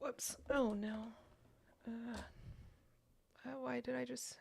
Whoops. Oh no. Why did I just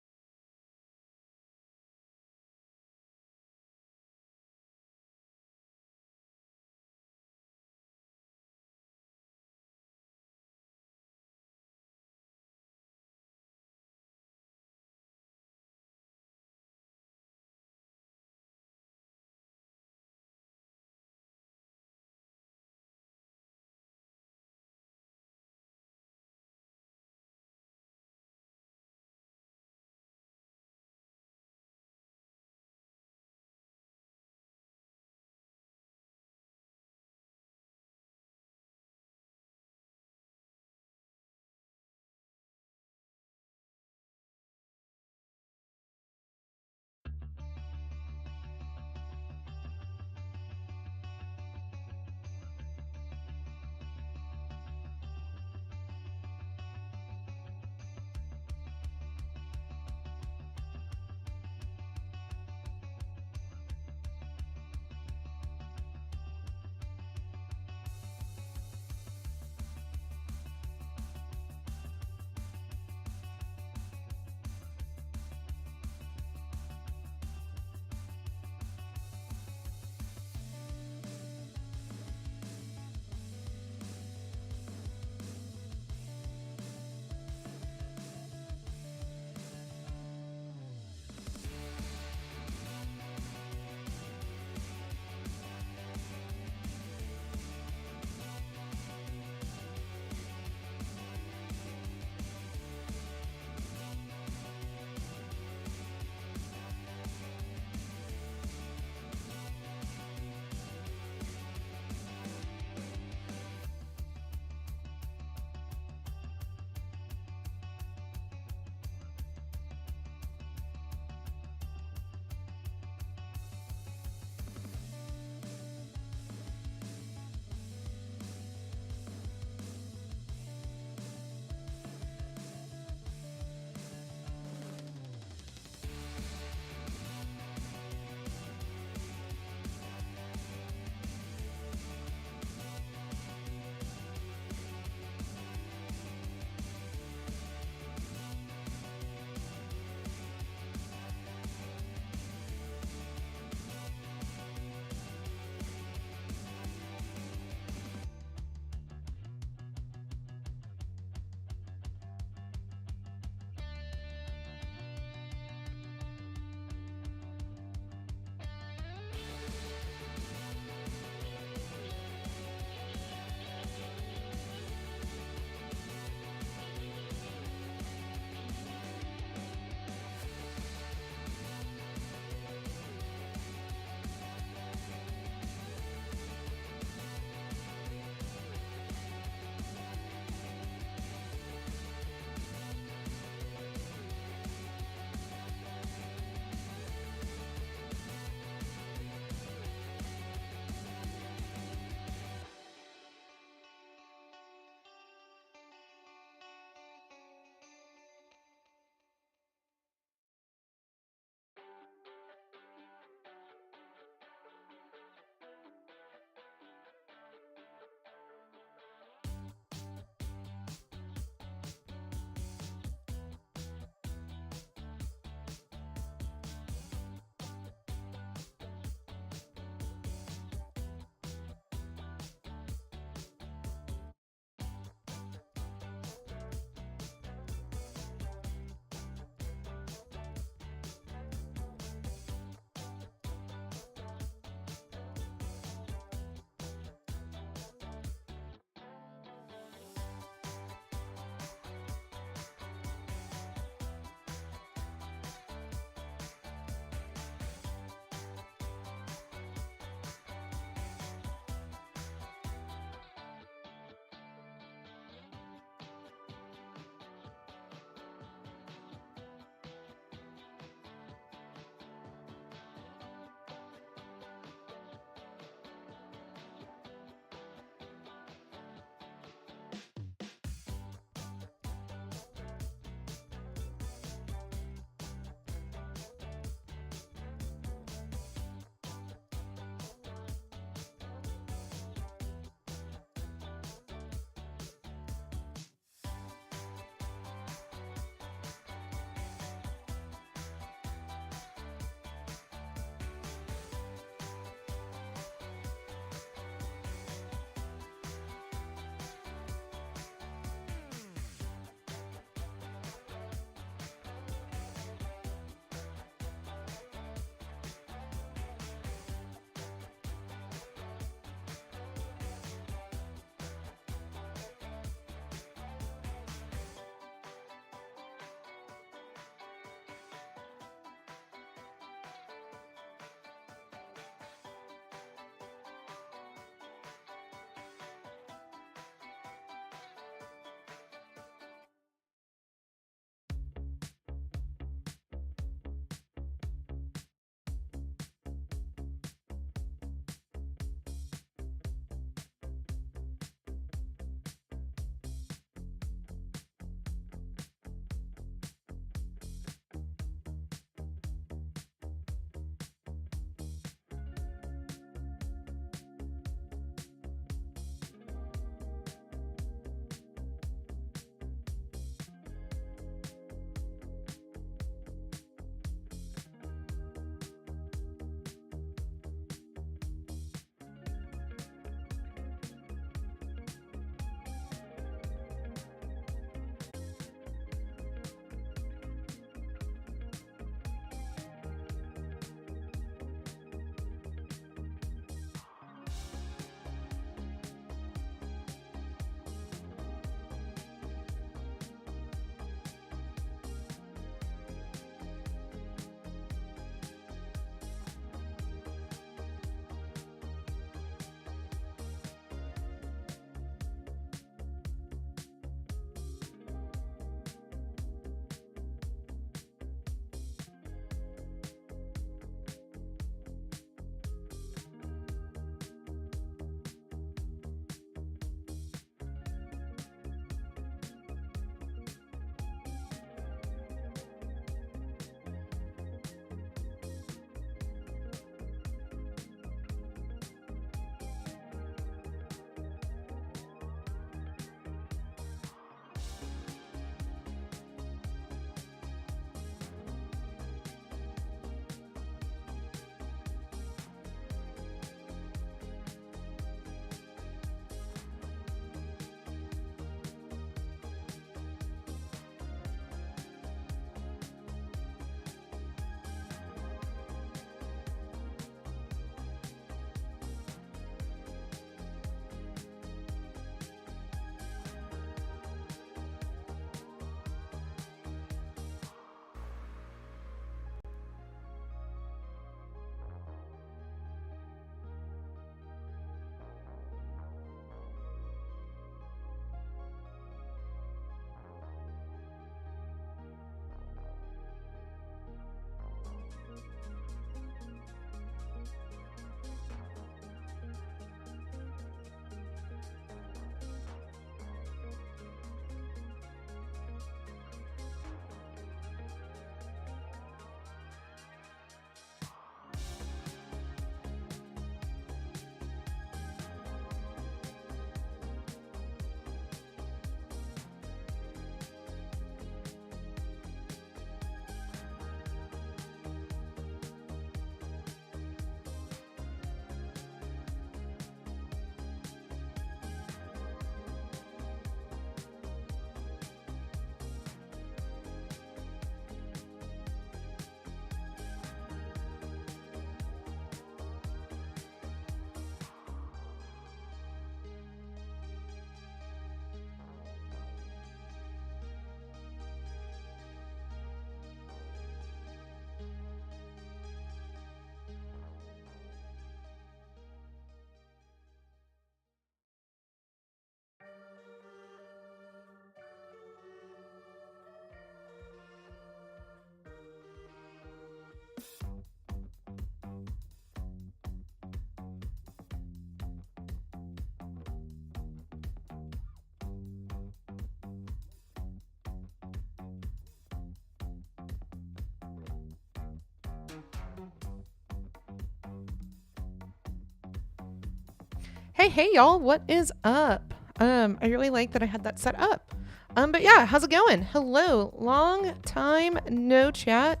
Hey y'all, what is up? I really like that I had that set up. But yeah, how's it going? Hello, long time no chat.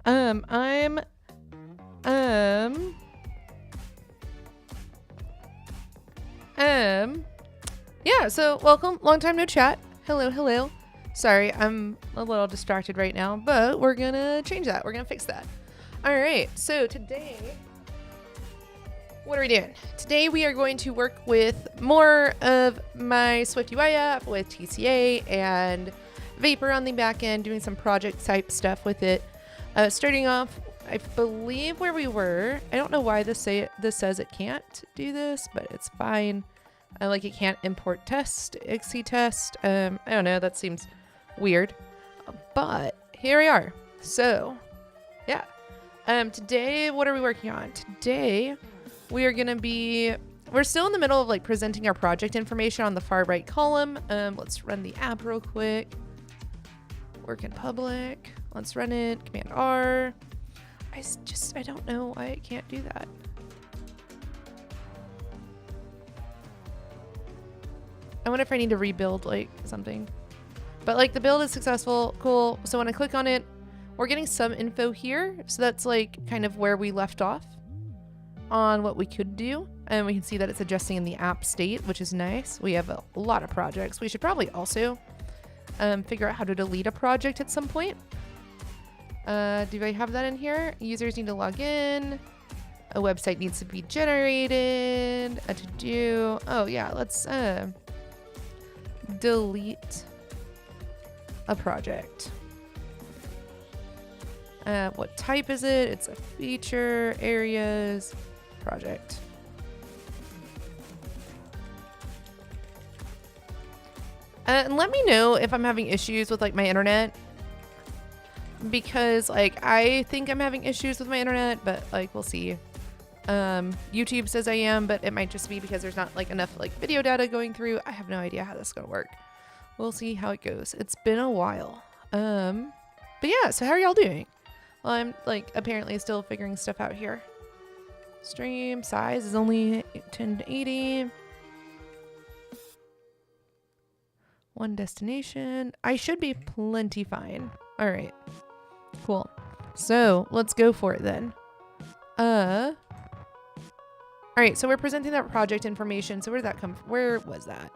I'm yeah, so welcome, long time no chat. Hello. Sorry, I'm a little distracted right now, but we're gonna change that. We're gonna fix that. All right, so today, what are we doing? Today we are going to work with more of my SwiftUI app with TCA and Vapor on the back end, doing some project type stuff with it. Starting off, I believe where we were. I don't know why this says it can't do this, but it's fine. Like it can't import test, XC test. I don't know, that seems weird. But here we are. So, yeah. Today, what are we working on? Today, we are going to be, we're still in the middle of like presenting our project information on the far right column. Let's run the app real quick. Work in public. Let's run it. Command R. I don't know why it can't do that. I wonder if I need to rebuild like something. But like the build is successful. Cool. So when I click on it, we're getting some info here. So that's like kind of where we left off on what we could do. And we can see that it's adjusting in the app state, which is nice. We have a lot of projects. We should probably also figure out how to delete a project at some point. Do I have that in here? Users need to log in. A website needs to be generated. A to-do. Oh yeah, let's delete a project. What type is it? It's a feature, areas, project. And let me know if I'm having issues with like my internet, because like I think I'm having issues with my internet, but like we'll see. YouTube says I am, but it might just be because there's not like enough like video data going through. I have no idea how this is gonna work. We'll see how it goes. It's been a while. But yeah, so how are y'all doing? Well, I'm like apparently still figuring stuff out here. Stream size is only 1080. One destination. I should be plenty fine. All right, cool. So let's go for it then. All right, so we're presenting that project information. So where did that come from? Where was that?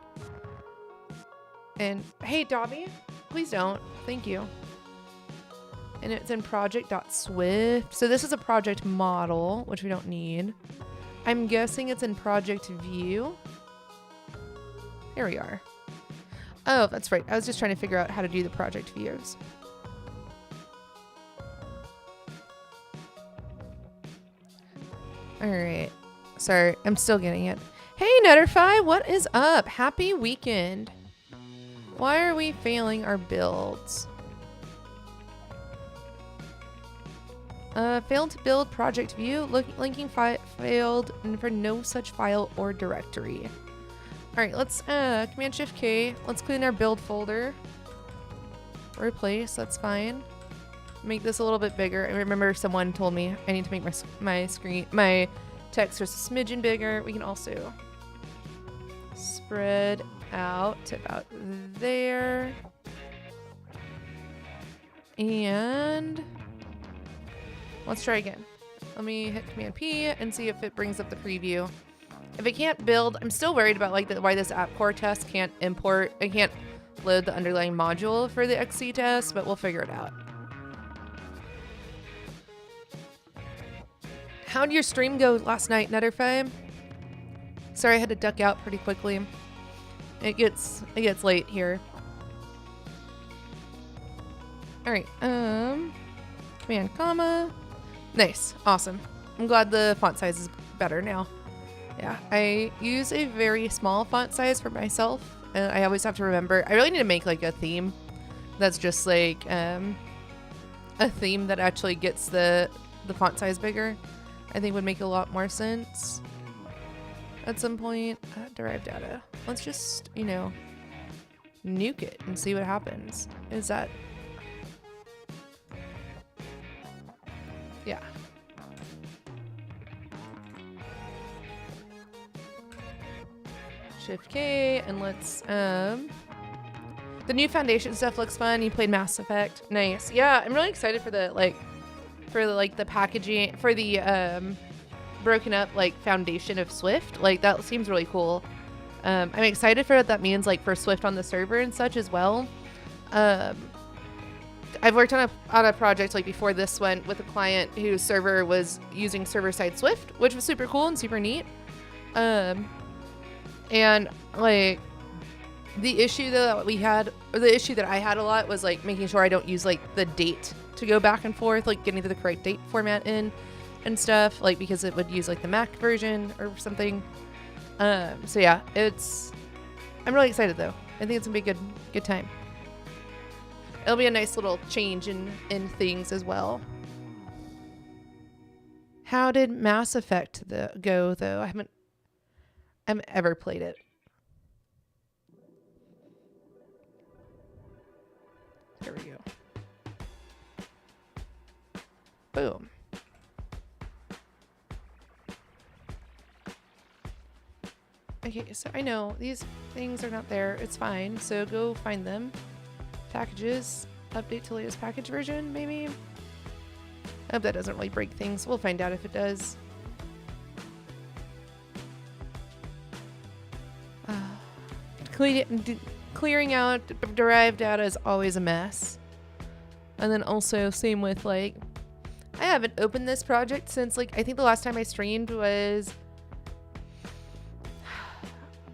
And hey, Dobby, please don't. Thank you. And it's in project.swift. So this is a project model, which we don't need. I'm guessing it's in project view. Here we are. Oh, that's right. I was just trying to figure out how to do the project views. All right. Sorry, I'm still getting it. Hey, Netterfi, what is up? Happy weekend. Why are we failing our builds? Failed to build project view. Linking failed for no such file or directory. All right, let's Command Shift K. Let's clean our build folder. Replace. That's fine. Make this a little bit bigger. I remember someone told me I need to make my text just a smidgen bigger. We can also spread out to about there. And let's try again. Let me hit Command P and see if it brings up the preview. If it can't build, I'm still worried about like why this app core test can't import. It can't load the underlying module for the XC test, but we'll figure it out. How'd your stream go last night, Netterfame? Sorry, I had to duck out pretty quickly. It gets late here. All right, command comma. Nice, awesome. I'm glad the font size is better now. Yeah, I use a very small font size for myself, and I always have to remember, I really need to make like a theme that's just like a theme that actually gets the font size bigger. I think would make a lot more sense at some point. Derived data. Let's just, you know, nuke it and see what happens. Is that... Yeah. Shift K, and let's, the new Foundation stuff looks fun. You played Mass Effect. Nice. Yeah, I'm really excited for the, the packaging, for the, broken up, foundation of Swift. Like, that seems really cool. I'm excited for what that means, for Swift on the server and such as well. I've worked on a project before this one with a client whose server was using server-side Swift, which was super cool and super neat. And the issue though that we had, or the issue that I had a lot was making sure I don't use the date to go back and forth, getting to the correct date format in and stuff, because it would use the Mac version or something. So yeah, I'm really excited though. I think it's gonna be a good time. It'll be a nice little change in things as well. How did Mass Effect go though? I haven't ever played it. There we go. Boom. Okay, so I know these things are not there. It's fine. So go find them. Packages. Update to latest package version, maybe? I hope that doesn't really break things. We'll find out if it does. Clearing out derived data is always a mess. And then also same with I haven't opened this project since I think the last time I streamed was,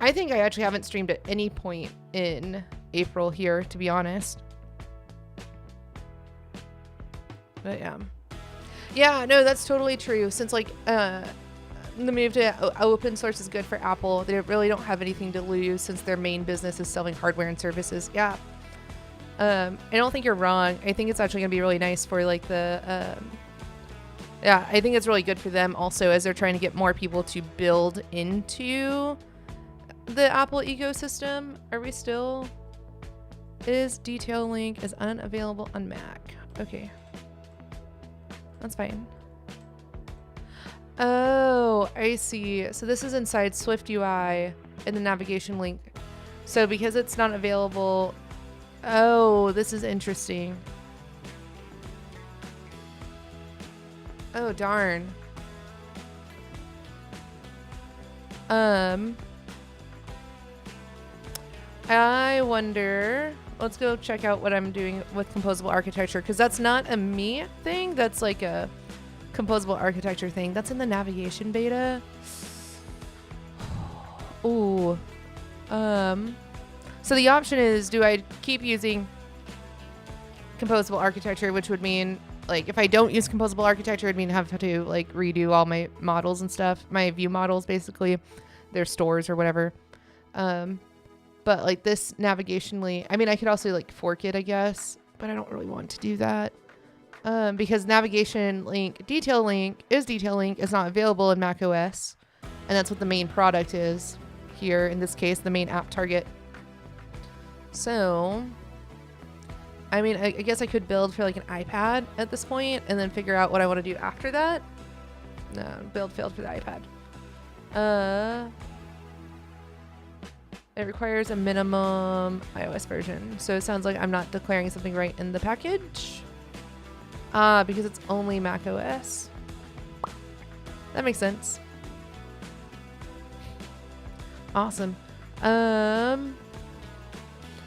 I think I actually haven't streamed at any point in April here, to be honest. But yeah, no, that's totally true. Since the move to open source is good for Apple, they really don't have anything to lose since their main business is selling hardware and services. Yeah. I don't think you're wrong. I think it's actually gonna be really nice for yeah, I think it's really good for them also as they're trying to get more people to build into the Apple ecosystem. Are we still? Is detail link is unavailable on Mac. Okay. That's fine. Oh, I see. So this is inside SwiftUI in the navigation link. So because it's not available. Oh, this is interesting. Oh, darn. I wonder, let's go check out what I'm doing with composable architecture, because that's not a me thing. That's a composable architecture thing. That's in the navigation beta. Ooh. So the option is, do I keep using composable architecture, which would mean if I don't use composable architecture, it'd mean I have to redo all my models and stuff, my view models, basically their stores or whatever. But this navigationally, I mean, I could also fork it, I guess, but I don't really want to do that. Because navigation link, detail link is not available in Mac OS. And that's what the main product is here. In this case, the main app target. So, I mean, I guess I could build for an iPad at this point and then figure out what I want to do after that. No, build failed for the iPad. It requires a minimum iOS version. So it sounds like I'm not declaring something right in the package. Because it's only Mac OS. That makes sense. Awesome.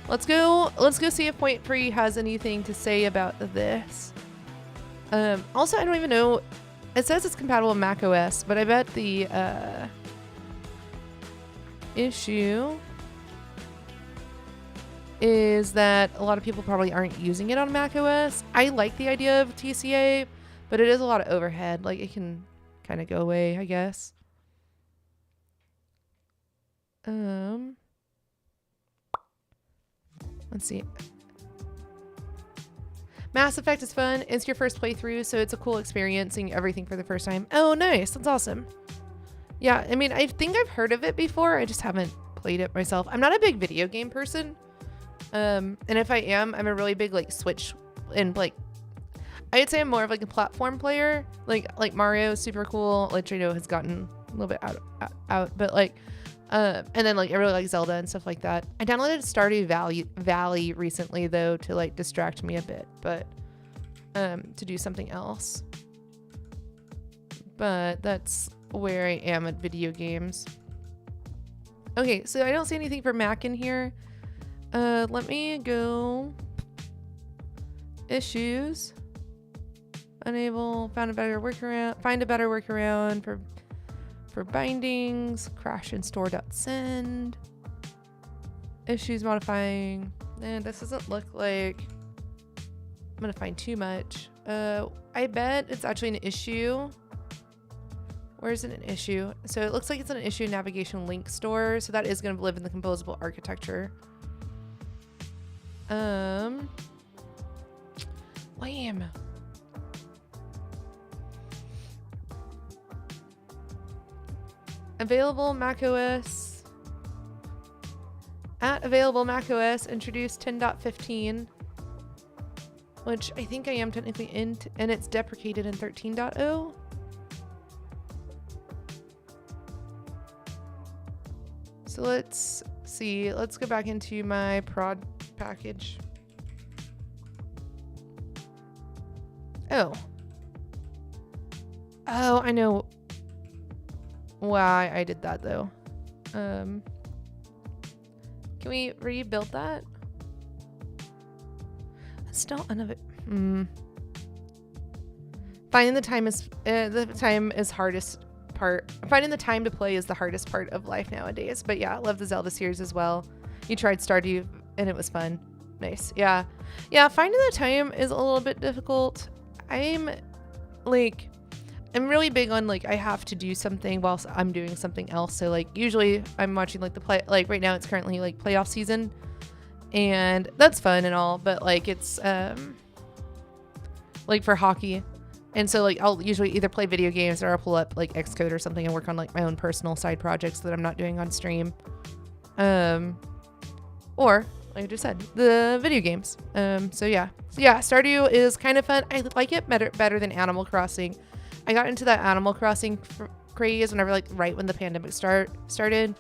Let's go see if Point Free has anything to say about this. Also, I don't even know. It says it's compatible with Mac OS, but I bet the issue is that a lot of people probably aren't using it on Mac OS. I like the idea of TCA, but it is a lot of overhead. It can kind of go away, I guess. Let's see. Mass Effect is fun. It's your first playthrough, so it's a cool experience seeing everything for the first time. Oh, nice. That's awesome. Yeah, I mean, I think I've heard of it before. I just haven't played it myself. I'm not a big video game person. And if I am, I'm a really big Switch and I'd say I'm more of a platform player. Like Mario is super cool. I know has gotten a little bit out, but And then like I really like Zelda and stuff like that. I downloaded Stardew Valley recently though to like distract me a bit, but to do something else. But that's where I am at video games. Okay, so I don't see anything for Mac in here. Let me go issues. Unable, find a better workaround for bindings, crash in store.send. Issues modifying. And this doesn't look like I'm gonna find too much. I bet it's actually an issue. Where is it an issue? So it looks like it's an issue navigation link store. So that is gonna live in the composable architecture. Lame. Available macOS. At available macOS, introduced 10.15, which I think I am technically in, and it's deprecated in 13.0. So let's see. Let's go back into my prod package. Oh, I know why I did that though. Can we rebuild that? That's still another. Finding the time is hardest part. Finding the time to play is the hardest part of life nowadays. But yeah, I love the Zelda series as well. You tried Stardew and it was fun. Nice. Yeah. Finding the time is a little bit difficult. I'm really big on like I have to do something whilst I'm doing something else. So like usually I'm watching like the play, like right now it's currently like playoff season and that's fun and all, but like it's like for hockey. And so like I'll usually either play video games or I'll pull up like Xcode or something and work on like my own personal side projects that I'm not doing on stream. Or like I just said, the video games. So yeah, Stardew is kind of fun. I like it better than Animal Crossing. I got into that Animal Crossing craze whenever like right when the pandemic started,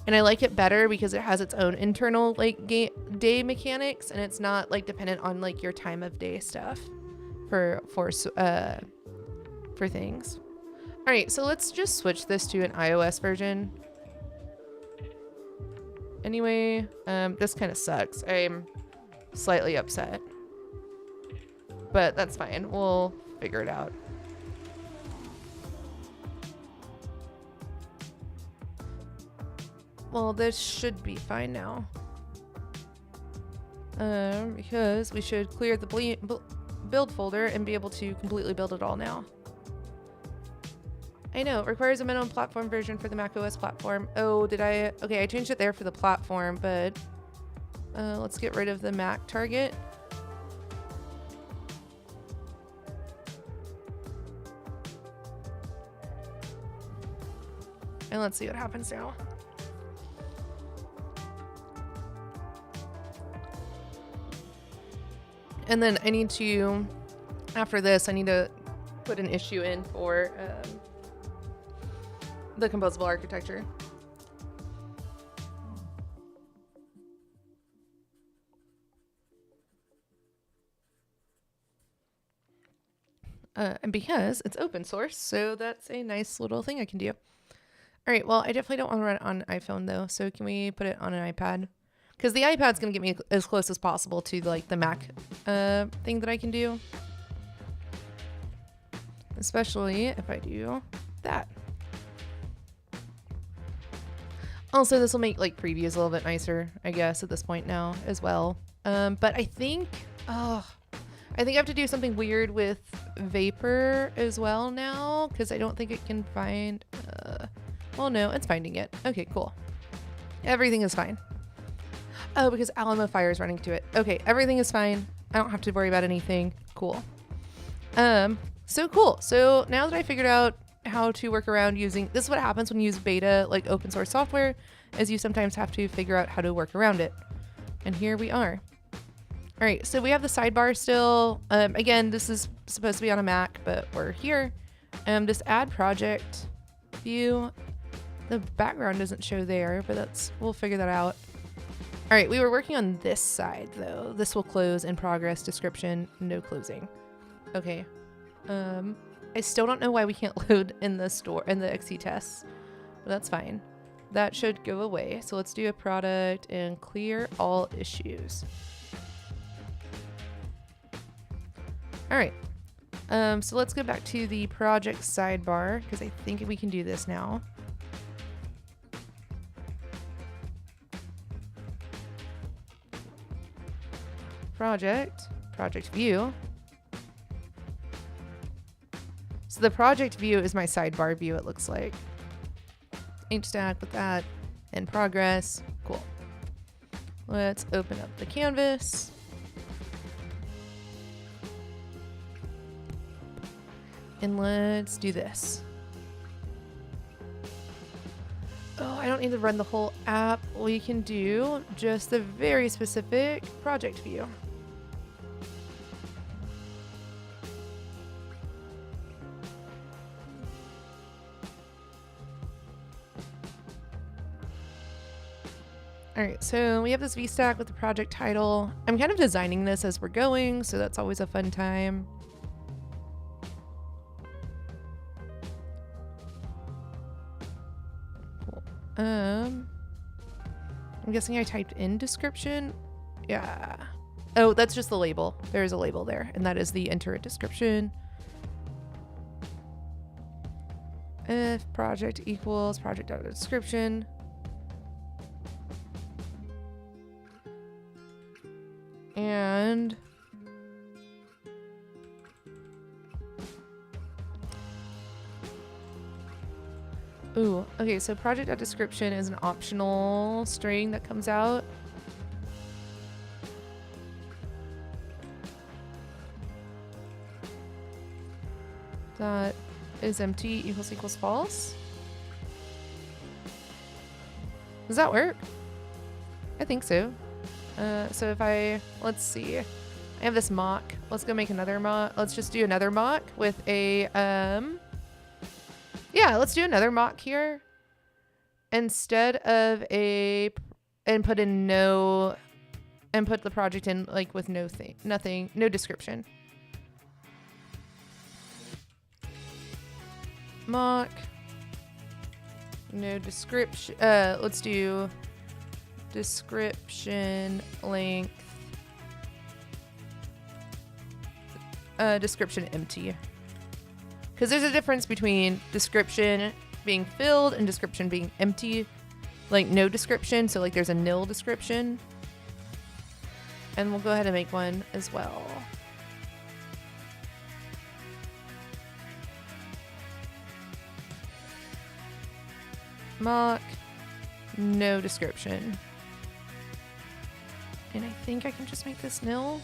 and I like it better because it has its own internal like day mechanics, and it's not like dependent on like your time of day stuff for things. All right, so let's just switch this to an iOS version. Anyway, this kind of sucks. I'm slightly upset, but that's fine. We'll figure it out. Well, this should be fine now. Because we should clear the build folder and be able to completely build it all now. I know, it requires a minimum platform version for the macOS platform. Oh, okay, I changed it there for the platform, but let's get rid of the Mac target. And let's see what happens now. And then I need to, after this, I need to put an issue in for the composable architecture. And because it's open source, so that's a nice little thing I can do. All right, well, I definitely don't want to run it on an iPhone though, so can we put it on an iPad? Because the iPad's going to get me as close as possible to like the Mac thing that I can do. Especially if I do that. Also, this will make like previews a little bit nicer, I guess, at this point now as well. But I think I have to do something weird with Vapor as well now, because I don't think it can find... well, no, it's finding it. Okay, cool. Everything is fine. Oh, because Alamo Fire is running to it. Okay, everything is fine. I don't have to worry about anything. Cool. So cool. So now that I figured out how to work around using... This is what happens when you use beta, like open source software, is you sometimes have to figure out how to work around it. And here we are. All right, so we have the sidebar still. Again, this is supposed to be on a Mac, but we're here. Just add project, view, The background doesn't show there, but we'll figure that out. All right, we were working on this side though. This will close in progress, description, no closing. Okay. I still don't know why we can't load in the store, in the XC tests, but that's fine. That should go away. So let's do a product and clear all issues. All right. So let's go back to the project sidebar because I think we can do this now. Project view. So the project view is my sidebar view, it looks like. HStack with that in progress. Cool. Let's open up the canvas. And let's do this. Oh, I don't need to run the whole app. We can do just the very specific project view. All right, so we have this VStack with the project title. I'm kind of designing this as we're going, so that's always a fun time. Cool. I'm guessing I typed in description. Yeah. Oh, that's just the label. There's a label there, and that is the enter a description. If project equals project.description. And ooh, okay, so project.description is an optional string that comes out. That is empty equals false. Does that work? I think so. So if let's see, I have this mock. Let's go make another mock. Let's just do another mock with a, yeah, let's do another mock here. Instead of and put the project in like with no description. Mock, no description, let's do description length, description empty, because there's a difference between description being filled and description being empty, like no description. So like there's a nil description, and we'll go ahead and make one as well. Mock, no description. And I think I can just make this nil.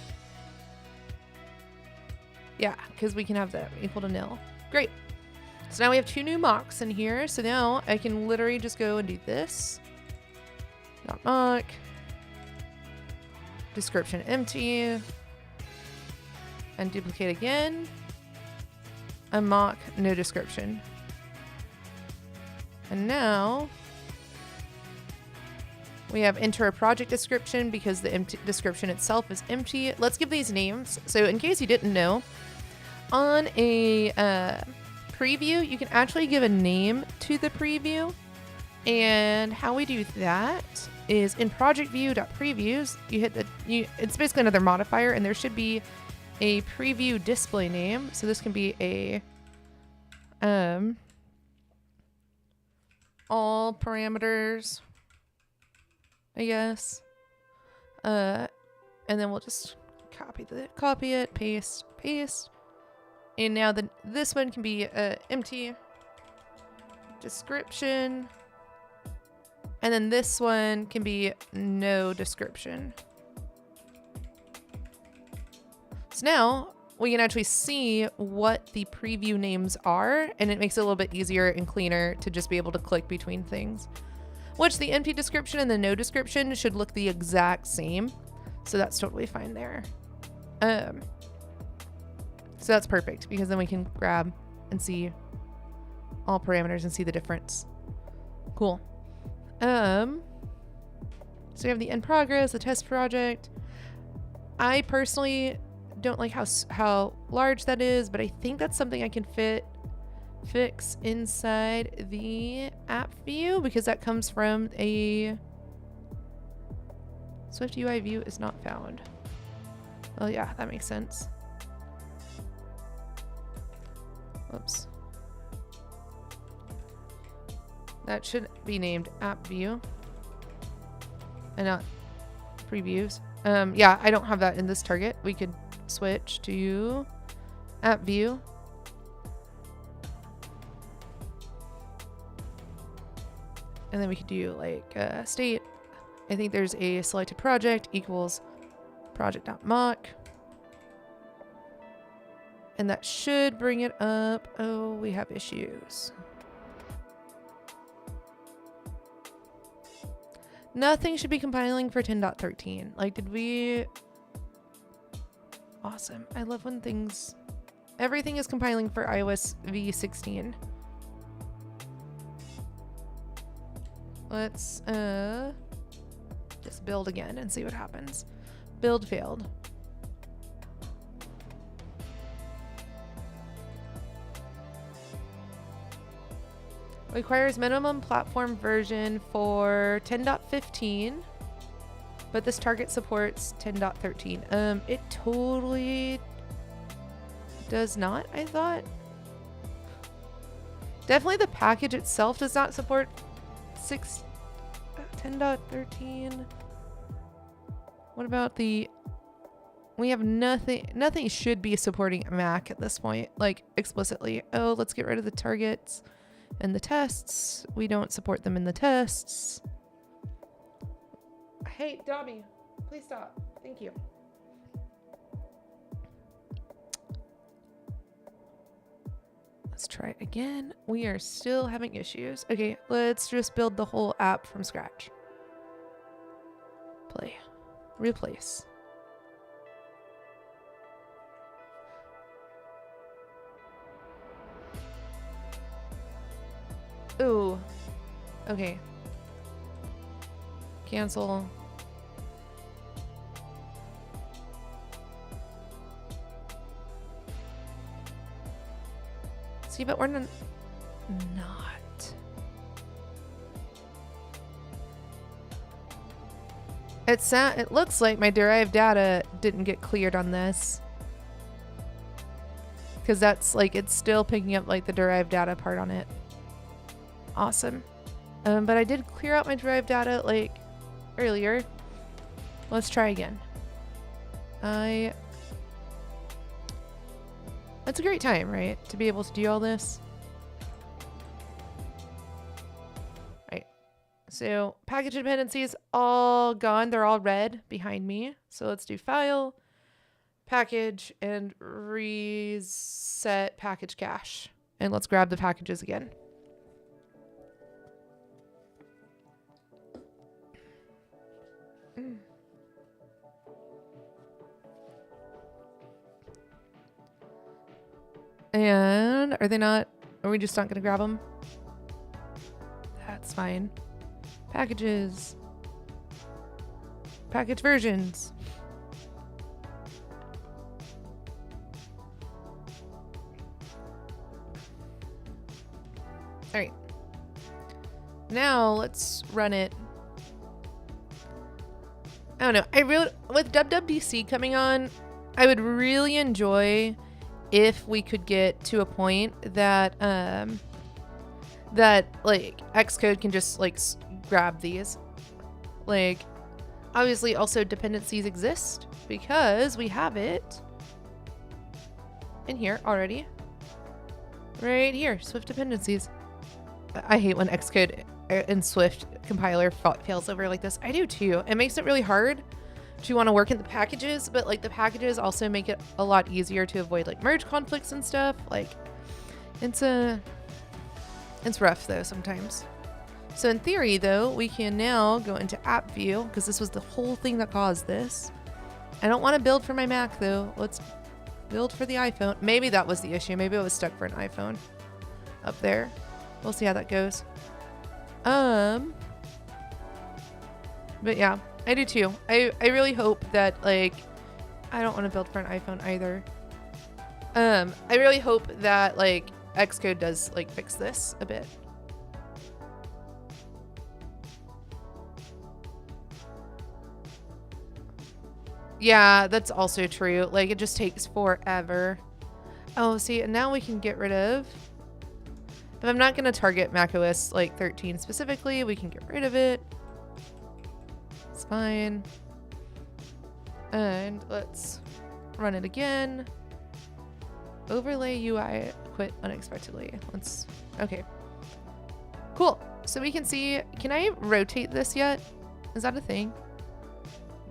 Yeah, because we can have that equal to nil. Great. So now we have two new mocks in here. So now I can literally just go and do this. Dot mock. Description empty. And duplicate again. A mock, no description. And now we have enter a project description because the empty description itself is empty. Let's give these names. So in case you didn't know, on a preview, you can actually give a name to the preview. And how we do that is in project view.previews, you hit it's basically another modifier, and there should be a preview display name. So this can be a all parameters, I guess. And then we'll just copy it, paste. And now this one can be empty description. And then this one can be no description. So now we can actually see what the preview names are, and it makes it a little bit easier and cleaner to just be able to click between things. Which the empty description and the no description should look the exact same. So that's totally fine there. So that's perfect, because then we can grab and see all parameters and see the difference. Cool. So we have the in progress, the test project. I personally don't like how large that is, but I think that's something I can fix inside the app view because that comes from a SwiftUI view is not found. Well, yeah, that makes sense. Whoops. That should be named app view and not previews. Yeah, I don't have that in this target. We could switch to app view. And then we could do like state. I think there's a selected project equals project.mock. And that should bring it up. Oh, we have issues. Nothing should be compiling for 10.13. Like, did we... Awesome. I love when everything is compiling for iOS v16. Let's just build again and see what happens. Build failed. Requires minimum platform version for 10.15, but this target supports 10.13. It totally does not, I thought. Definitely the package itself does not support 10.13. What about we have nothing should be supporting Mac at this point, like explicitly. Oh, let's get rid of the targets. And the tests, we don't support them in the tests. Hey, Dobby, please stop. Thank you. Let's try it again. We are still having issues. Okay, let's just build the whole app from scratch. Play. Replace. Ooh. Okay. Cancel. See, but we're not. It looks like my derived data didn't get cleared on this. Because that's like, it's still picking up like the derived data part on it. Awesome. But I did clear out my derived data like earlier. Let's try again. That's a great time, right? To be able to do all this. Right. So package dependencies all gone. They're all red behind me. So let's do file, package, and reset package cache. And let's grab the packages again. And are we just not going to grab them? That's fine. Packages. Package versions. All right. Now let's run it. I don't know. With WWDC coming on, I would really enjoy if we could get to a point that that like Xcode can just like grab these. Like, obviously also dependencies exist because we have it in here already. Right here, Swift dependencies. I hate when Xcode and Swift compiler fails over like this. I do too. It makes it really hard to want to work in the packages, but like the packages also make it a lot easier to avoid like merge conflicts and stuff. Like it's rough though sometimes. So in theory though, we can now go into app view because this was the whole thing that caused this. I don't want to build for my Mac though. Let's build for the iPhone. Maybe that was the issue. Maybe I was stuck for an iPhone up there. We'll see how that goes. But yeah, I do too. I really hope that, like, I don't want to build for an iPhone either. I really hope that, like, Xcode does, like, fix this a bit. Yeah, that's also true. Like, it just takes forever. Oh, see, and now we can get rid of... If I'm not going to target macOS, like, 13 specifically, we can get rid of it. It's fine. And let's run it again. Overlay UI quit unexpectedly. Let's... Okay. Cool. So we can see... Can I rotate this yet? Is that a thing?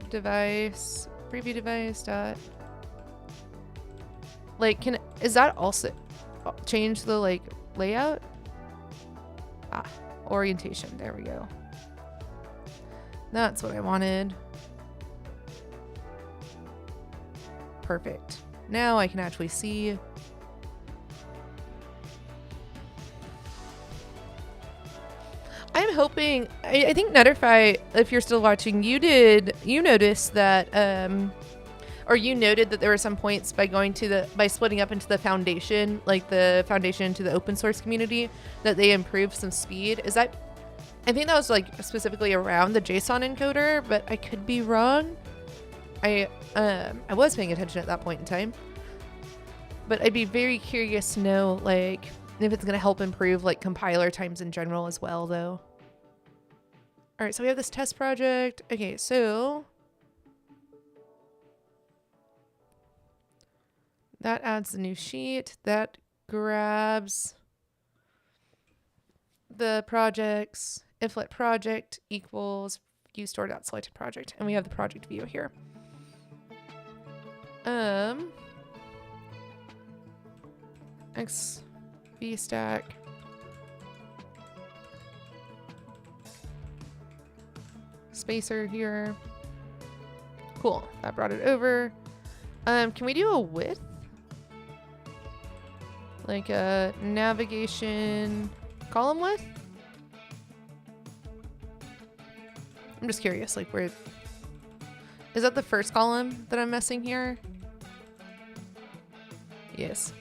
Device... Preview device dot... Like, is that also change the, like, layout? Ah, orientation. There we go. That's what I wanted. Perfect. Now I can actually see. I'm hoping, I think Netterfy, if you're still watching, you noticed that, or you noted that there were some points by by splitting up into the foundation, like the foundation to the open source community, that they improved some speed. Is that, I think that was like specifically around the JSON encoder, but I could be wrong. I was paying attention at that point in time, but I'd be very curious to know, like, if it's going to help improve, like, compiler times in general as well, though. All right, so we have this test project. Okay, so that adds the new sheet. That grabs the projects. If let project equals view store.selected project, and we have the project view here. X V stack. Spacer here. Cool. That brought it over. Can we do a width? Like a navigation column width? I'm just curious, like, where is that the first column that I'm messing here? Yes.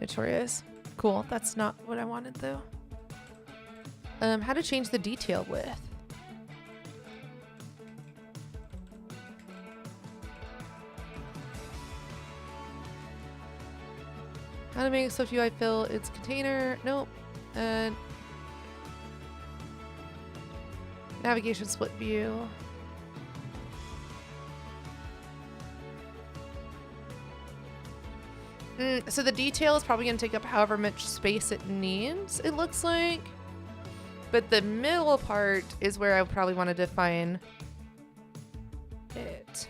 Notorious. Cool. That's not what I wanted though. How to change the detail width. How to make SwiftUI fill its container. Nope. Navigation split view. So the detail is probably going to take up however much space it needs, it looks like. But the middle part is where I probably want to define it.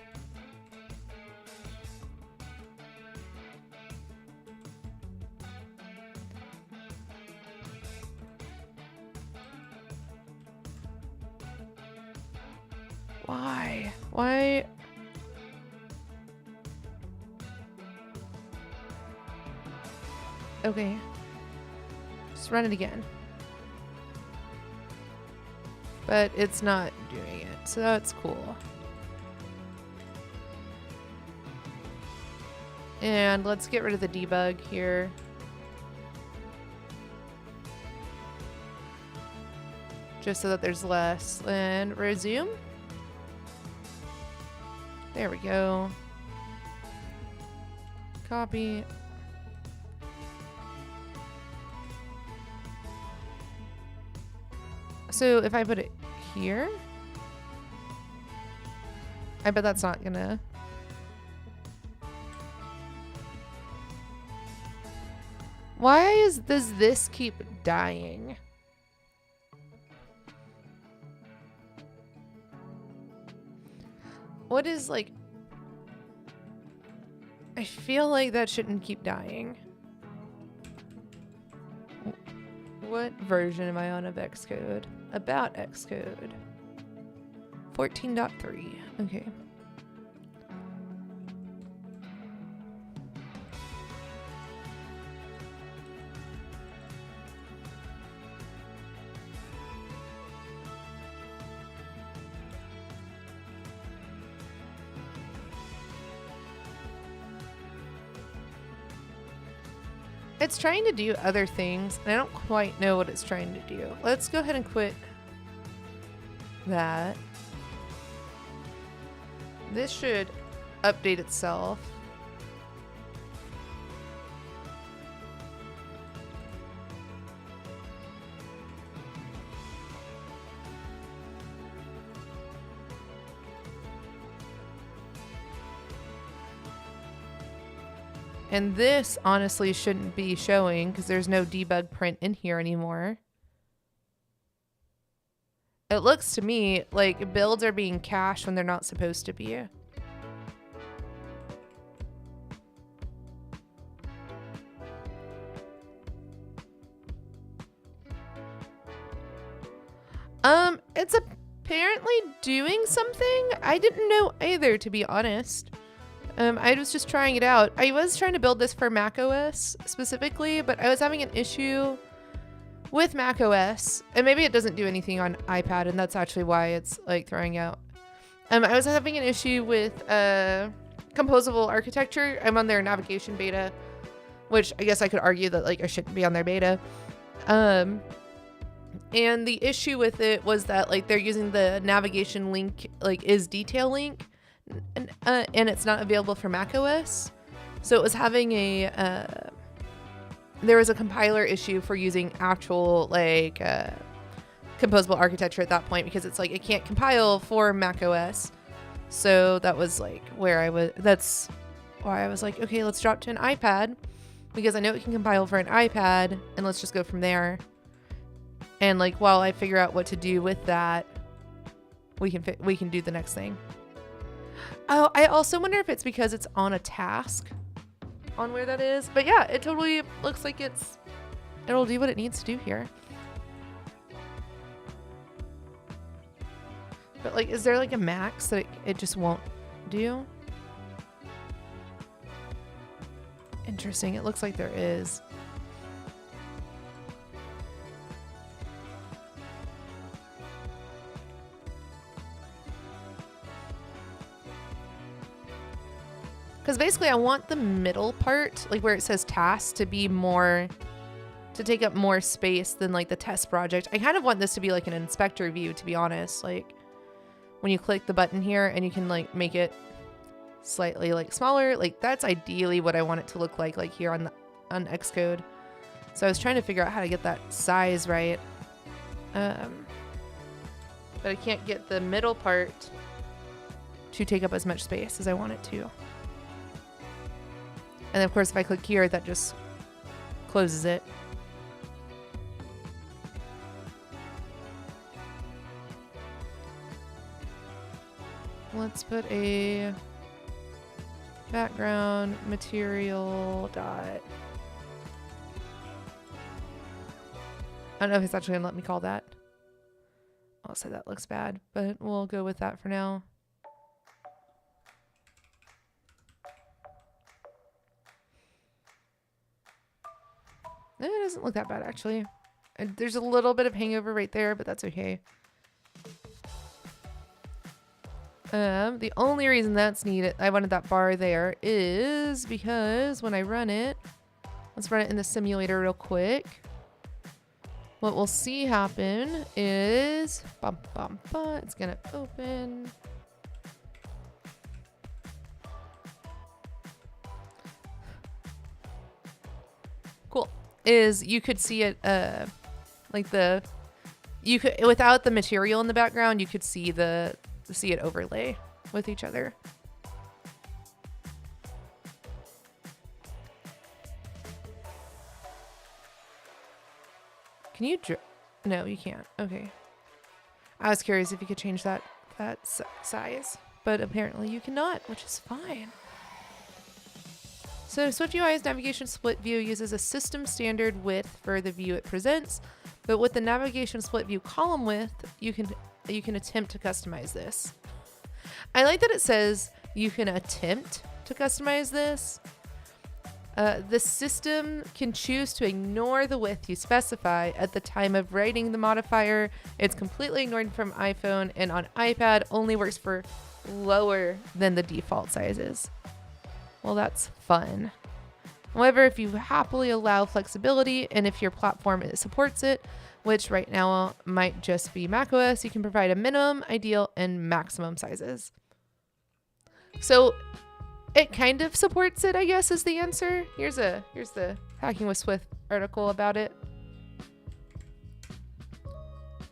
Why? Why? Okay. Just run it again. But it's not doing it, so that's cool. And let's get rid of the debug here. Just so that there's less. And resume. There we go. Copy. So if I put it here, I bet that's not gonna. Why does this keep dying? What is, like, I feel like that shouldn't keep dying. What version am I on of Xcode? About Xcode. 14.3. Okay. It's trying to do other things, and I don't quite know what it's trying to do. Let's go ahead and quit that. This should update itself. And this honestly shouldn't be showing because there's no debug print in here anymore. It looks to me like builds are being cached when they're not supposed to be. It's apparently doing something. I didn't know either, to be honest. I was just trying it out. I was trying to build this for macOS specifically, but I was having an issue with macOS, and maybe it doesn't do anything on iPad, and that's actually why it's like throwing out. I was having an issue with composable architecture. I'm on their navigation beta, which I guess I could argue that like I shouldn't be on their beta. And the issue with it was that like they're using the navigation link like is detail link, and it's not available for macOS. So it was having a there was a compiler issue for using actual like composable architecture at that point, because it's like it can't compile for macOS. So that was like where that's why I was like, okay, let's drop to an iPad, because I know it can compile for an iPad, and let's just go from there. And like while I figure out what to do with that, we can do the next thing. Oh, I also wonder if it's because it's on a task on where that is. But yeah, it totally looks like it'll do what it needs to do here. But like, is there like a max that it just won't do? Interesting. It looks like there is. Because basically I want the middle part, like where it says tasks, to be more, to take up more space than like the test project. I kind of want this to be like an inspector view, to be honest. Like when you click the button here and you can like make it slightly like smaller, like that's ideally what I want it to look like here on Xcode. So I was trying to figure out how to get that size right. But I can't get the middle part to take up as much space as I want it to. And of course, if I click here, that just closes it. Let's put a background material dot. I don't know if it's actually gonna let me call that. I'll say that looks bad, but we'll go with that for now. It doesn't look that bad, actually. There's a little bit of hangover right there, but that's okay. The only reason that's needed, I wanted that bar there, is because when I run it, let's run it in the simulator real quick. What we'll see happen is, it's gonna open. Cool. Is you could see it like you could, without the material in the background, you could see it overlay with each other. Can you no, you can't. Okay. I was curious if you could change that size, but apparently you cannot, which is fine. So SwiftUI's navigation split view uses a system standard width for the view it presents, but with the navigation split view column width, you can attempt to customize this. I like that it says you can attempt to customize this. The system can choose to ignore the width you specify at the time of writing the modifier. It's completely ignored from iPhone, and on iPad only works for lower than the default sizes. Well, that's fun. However, if you happily allow flexibility and if your platform supports it, which right now might just be macOS, you can provide a minimum, ideal, and maximum sizes. So it kind of supports it, I guess, is the answer. Here's the Hacking with Swift article about it.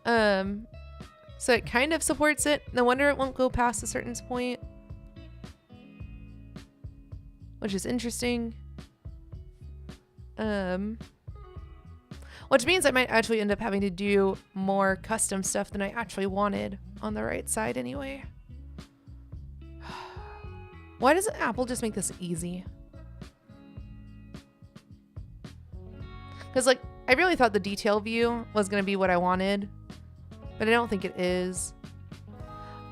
So it kind of supports it. No wonder it won't go past a certain point, which is interesting. Which means I might actually end up having to do more custom stuff than I actually wanted on the right side anyway. Why doesn't Apple just make this easy? Because like, I really thought the detail view was going to be what I wanted, but I don't think it is.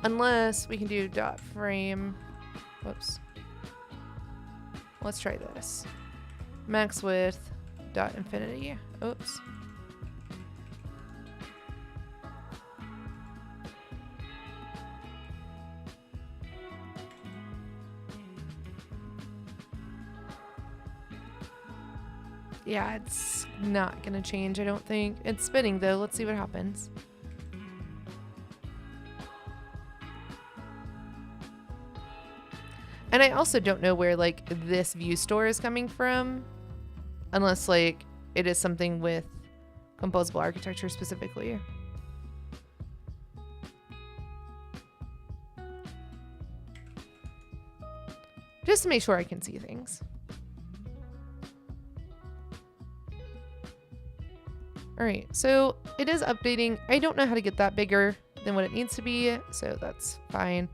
Unless we can do dot frame. Whoops. Let's try this. Max width dot infinity. Oops. Yeah, it's not gonna change, I don't think. It's spinning though. Let's see what happens. And I also don't know where like this view store is coming from, unless like it is something with composable architecture specifically. Just to make sure I can see things. All right, so it is updating. I don't know how to get that bigger than what it needs to be, so that's fine.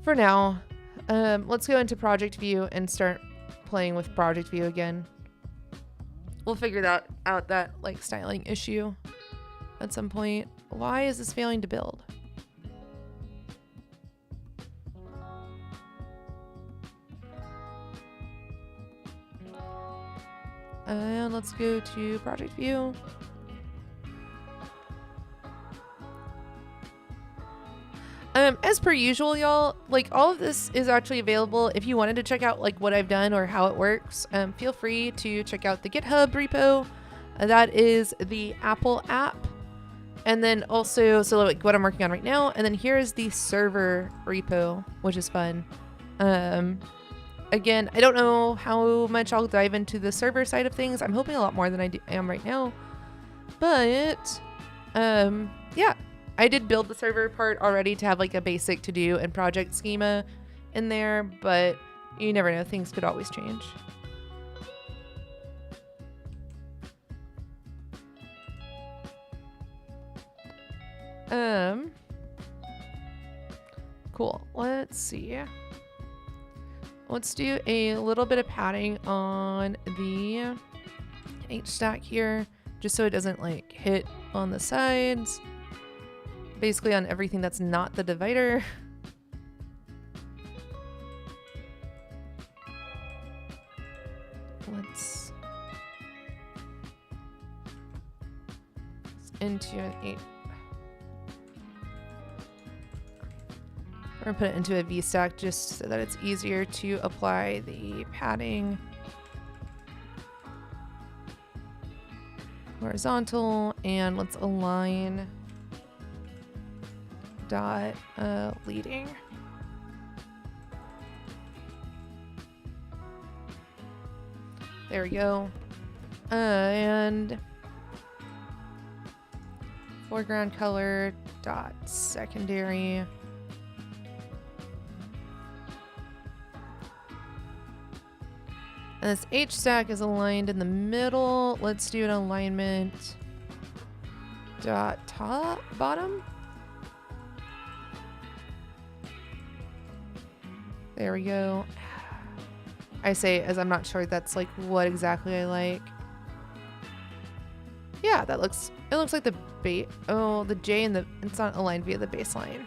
For now, let's go into project view and start playing with project view again. We'll figure that out, that like styling issue at some point. Why is this failing to build? And let's go to project view. As per usual, y'all, like all of this is actually available. If you wanted to check out like what I've done or how it works, feel free to check out the GitHub repo. That is the Apple app. And then also, so like what I'm working on right now. And then here is the server repo, which is fun. Again, I don't know how much I'll dive into the server side of things. I'm hoping a lot more than I am right now. But, yeah, I did build the server part already to have like a basic to-do and project schema in there, but you never know, things could always change. Cool. Let's see. Let's do a little bit of padding on the H stack here, just so it doesn't like hit on the sides. Basically on everything that's not the divider. Let's into an 8. We're gonna put it into a V stack just so that it's easier to apply the padding. Horizontal, and let's align dot leading. There we go. And foreground color dot secondary. And this H stack is aligned in the middle. Let's do an alignment dot top bottom. There we go. I say as I'm not sure that's like what exactly I like. Yeah, that looks, it looks like the base. Oh, the J and the, it's not aligned via the baseline.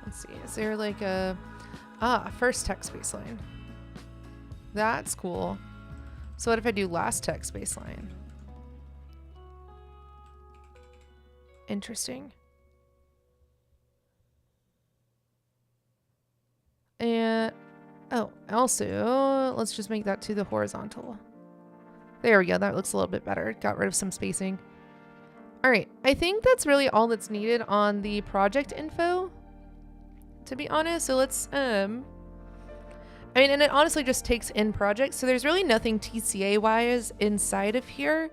Let's see, is there like a, first text baseline. That's cool. So what if I do last text baseline? Interesting. And, oh, also, let's just make that to the horizontal. There we go. That looks a little bit better. Got rid of some spacing. All right. I think that's really all that's needed on the project info, to be honest. So let's, I mean, and it honestly just takes in projects. So there's really nothing TCA wise inside of here.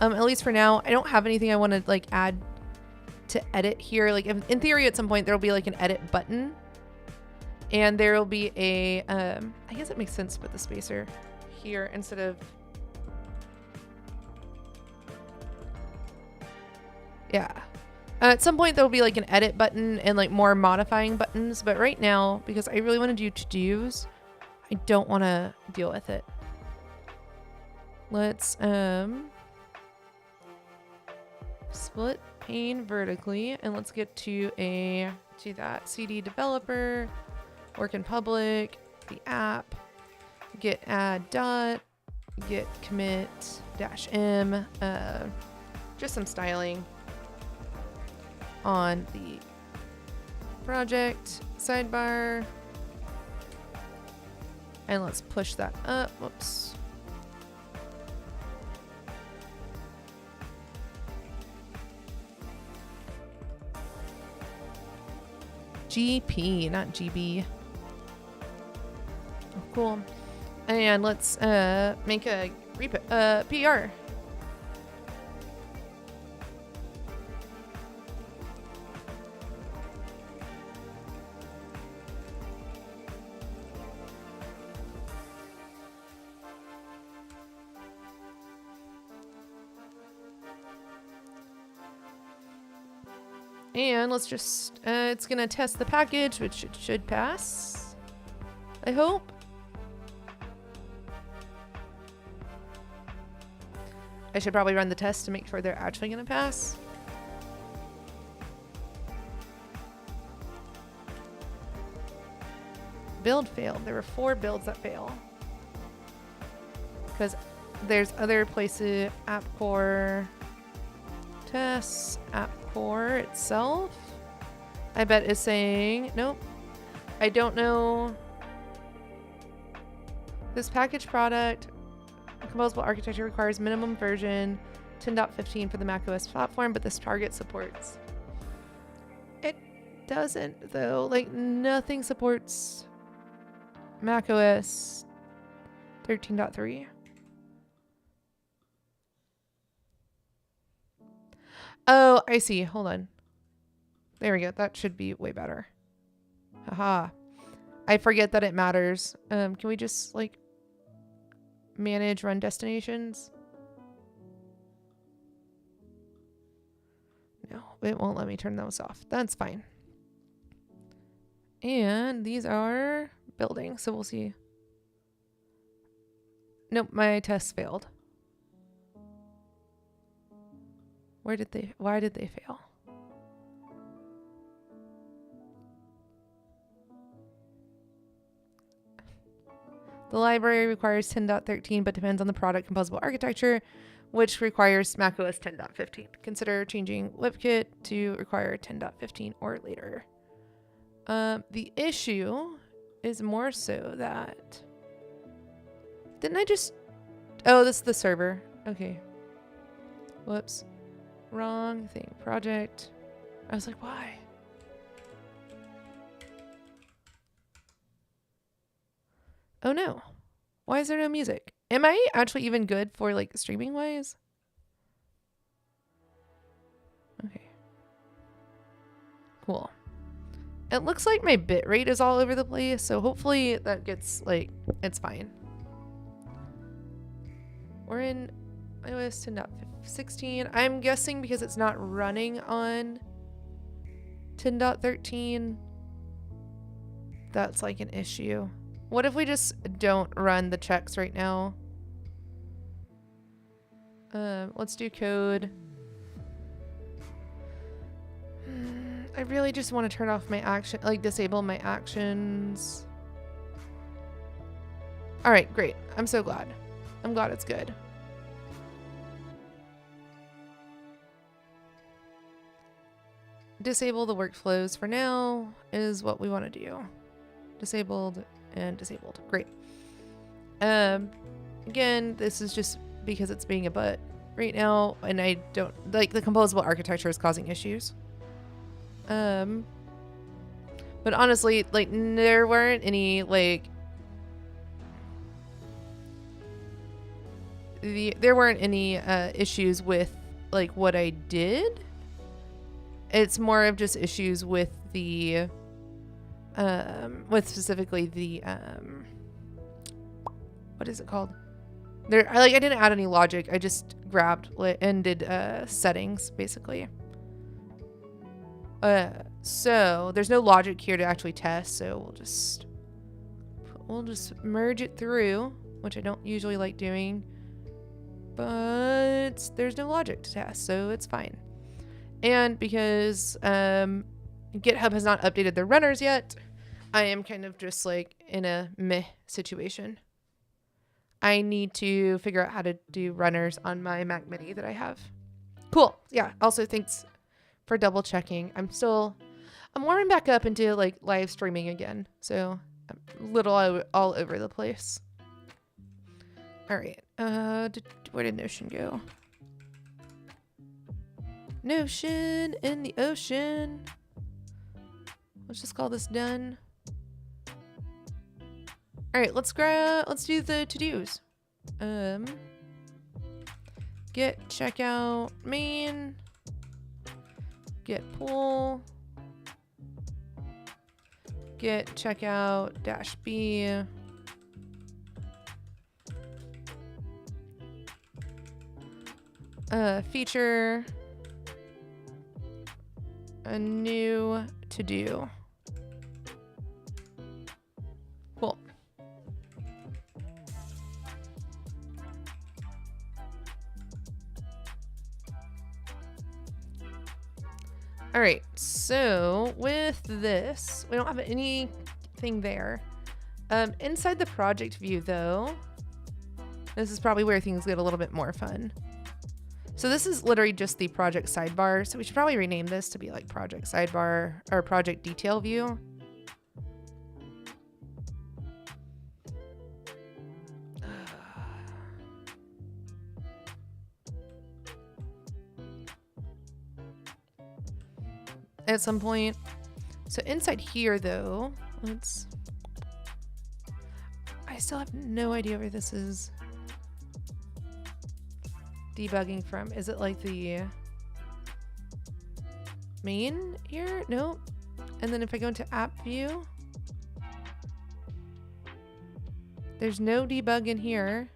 At least for now. I don't have anything I want to like add to edit here. Like in theory, at some point there'll be like an edit button, and there will be a, I guess it makes sense to put the spacer here instead of, yeah. At some point there'll be like an edit button and like more modifying buttons, but right now, because I really want to do to-dos, I don't want to deal with it. Let's split pane vertically, and let's get to that CD developer, work in public, the app, git add dot, git commit dash m, just some styling on the project sidebar, and let's push that up. Whoops. GP, not GB. Oh, cool. And let's make a PR. And let's just, it's gonna test the package, which it should pass, I hope. I should probably run the test to make sure they're actually gonna pass. Build failed. There were 4 builds that fail. Because there's other places, app core, tests, app core itself, I bet is saying, nope, I don't know. This package product, composable architecture requires minimum version 10.15 for the macOS platform, but this target supports. It doesn't though, like nothing supports macOS 13.3. Oh, I see. Hold on. There we go. That should be way better. Haha. I forget that it matters. Can we just like manage run destinations? No, it won't let me turn those off. That's fine. And these are building, so we'll see. Nope, my tests failed. Why did they fail? The library requires 10.13 but depends on the product composable architecture, which requires macOS 10.15. Consider changing WebKit to require 10.15 or later. The issue is more so that... Didn't I just... Oh, this is the server. Okay. Whoops. Wrong thing. Project. I was like, why? Oh no. Why is there no music? Am I actually even good for like streaming wise? Okay. Cool. It looks like my bitrate is all over the place, so hopefully that gets like, it's fine. We're in iOS 10.16. I'm guessing because it's not running on 10.13, that's like an issue. What if we just don't run the checks right now? Let's do code. I really just want to turn off my action, like disable my actions. All right, great. I'm so glad. I'm glad it's good. disable the workflows for now is what we want to do. Disabled and disabled. Great. Again, this is just because it's being a butt right now, and I don't like the composable architecture is causing issues. But honestly, like there weren't any like there weren't any issues with like what I did. It's more of just issues with the with specifically the what is it called? There, I didn't add any logic. I just grabbed and did settings basically. So there's no logic here to actually test. So we'll just merge it through, which I don't usually like doing, but there's no logic to test, so it's fine. And because GitHub has not updated their runners yet, I am kind of just like in a meh situation. I need to figure out how to do runners on my Mac Mini that I have. Cool. Yeah. Also, thanks for double checking. I'm warming back up into like live streaming again. So I'm a little all over the place. All right. Where did Notion go? Notion in the ocean. Let's just call this done. All right, let's do the to-dos. Get checkout main. Get pull. Get checkout dash B. Feature a new to-do. Cool. All right, so with this, we don't have anything there. Inside the project view though, this is probably where things get a little bit more fun. So this is literally just the project sidebar. So we should probably rename this to be like project sidebar or project detail view. At some point. So inside here though, I still have no idea where this is debugging from. Is it like the main here? No. And then if I go into app view, there's no debug in here.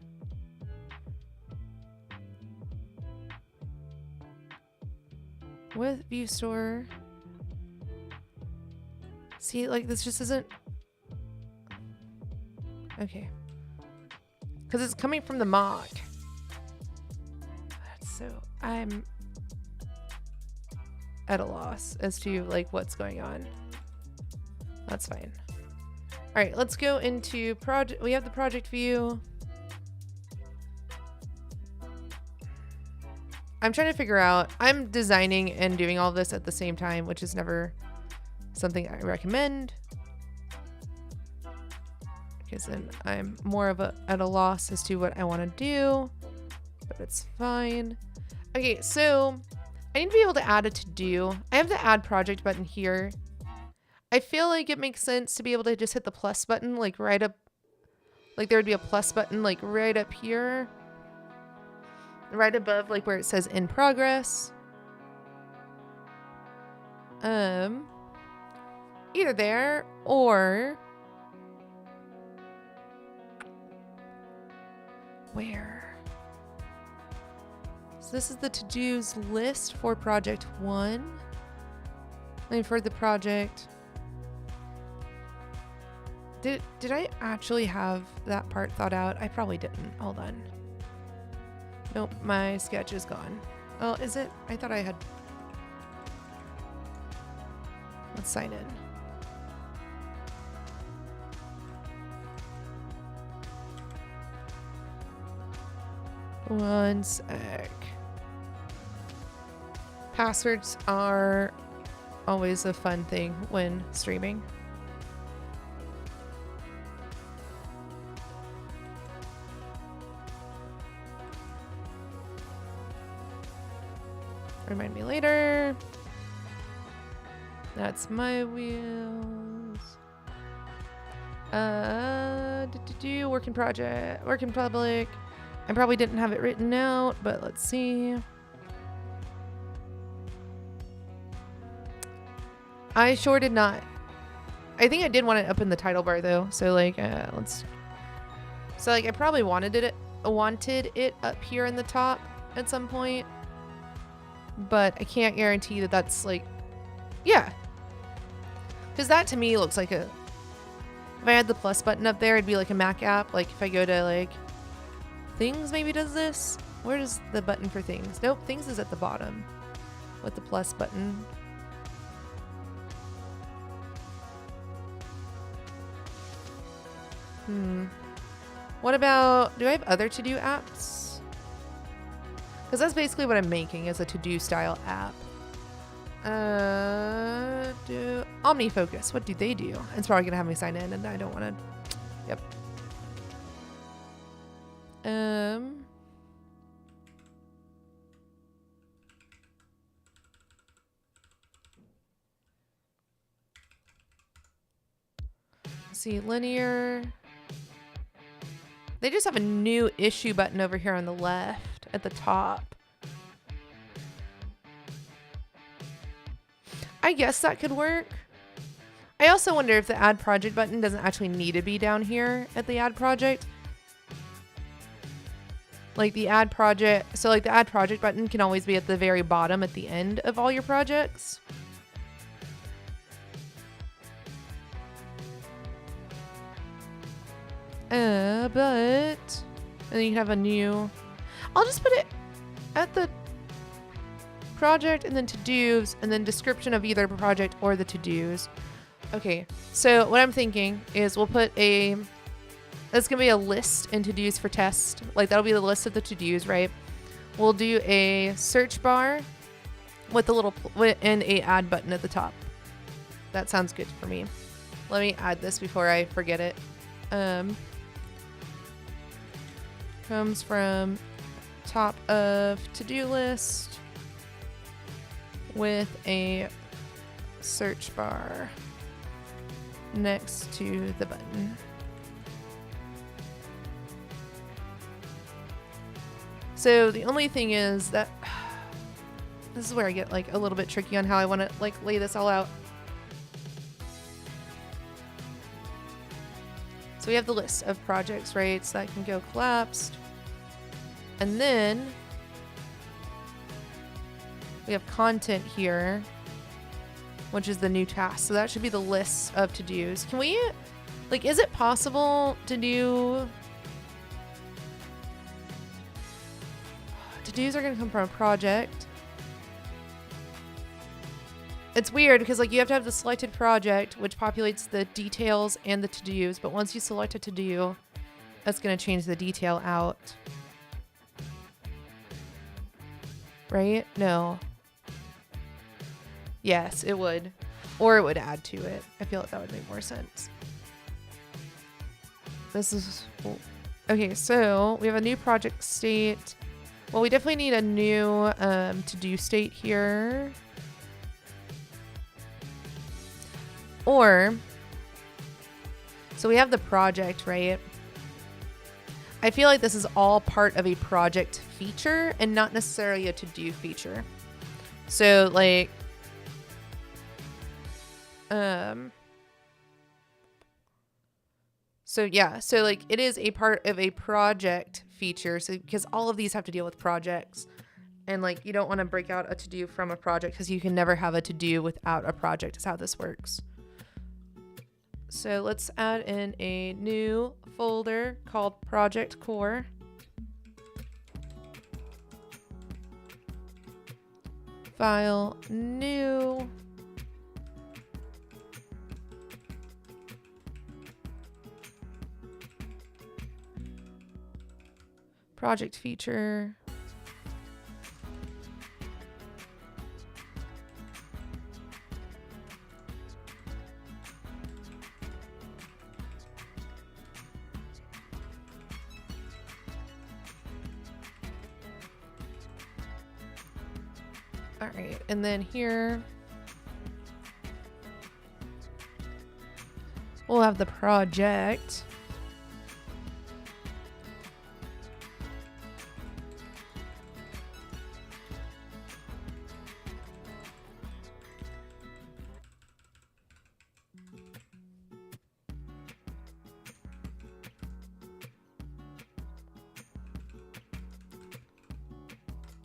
With view store. See, like this just isn't okay. Because it's coming from the mock. So I'm at a loss as to like what's going on. That's fine. All right, let's go into project. We have the project view. I'm trying to figure out, I'm designing and doing all this at the same time, which is never something I recommend. Because then I'm more of at a loss as to what I want to do, but it's fine. Okay, so I need to be able to add a to-do. I have the add project button here. I feel like it makes sense to be able to just hit the plus button, like right up, like there would be a plus button like right up here, right above like where it says in progress. Either there or where? So this is the to-dos list for project 1. And for the project. Did I actually have that part thought out? I probably didn't. Hold on. Nope, my sketch is gone. Oh, is it? I thought I had. Let's sign in. One sec. Passwords are always a fun thing when streaming. Remind me later. That's my wheels. Work in project, work in public. I probably didn't have it written out, but let's see. I sure did not. I think I did want it up in the title bar though. So like, I probably wanted it up here in the top at some point, but I can't guarantee that that's like, yeah. Because that to me looks like a, if I had the plus button up there, it'd be like a Mac app. Like if I go to like things, maybe does this. Where does the button for things? Nope, things is at the bottom with the plus button. What about, do I have other to-do apps? Because that's basically what I'm making, is a to-do style app. OmniFocus, what do they do? It's probably gonna have me sign in and I don't want to. Yep. Let's see, linear. They just have a new issue button over here on the left at the top. I guess that could work. I also wonder if the add project button doesn't actually need to be down here at the add project. Like the add project, so like the add project button can always be at the very bottom at the end of all your projects. But, and then you have a new, I'll just put it at the project and then to-dos and then description of either project or the to-dos. Okay, so what I'm thinking is we'll put a, that's gonna be a list in to-dos for test. Like that'll be the list of the to-dos, right? We'll do a search bar with the little, and a add button at the top. That sounds good for me. Let me add this before I forget it. Comes from top of to-do list with a search bar next to the button. So the only thing is that this is where I get like a little bit tricky on how I want to like lay this all out. So we have the list of projects, right? So that can go collapsed. And then we have content here, which is the new task. So that should be the list of to-dos. Can we, like, is it possible to do, to-dos are going to come from a project. It's weird because like you have to have the selected project, which populates the details and the to-dos. But once you select a to-do, that's going to change the detail out. Right? No. Yes, it would. Or it would add to it. I feel like that would make more sense. This is... Okay, so we have a new project state. Well, we definitely need a new to-do state here. Or, so we have the project, right? I feel like this is all part of a project feature and not necessarily a to-do feature. So like, so yeah, so like it is a part of a project feature. So because all of these have to deal with projects and like, you don't want to break out a to-do from a project because you can never have a to-do without a project is how this works. So let's add in a new folder called Project Core. File, new. Project feature. All right, and then here we'll have the project.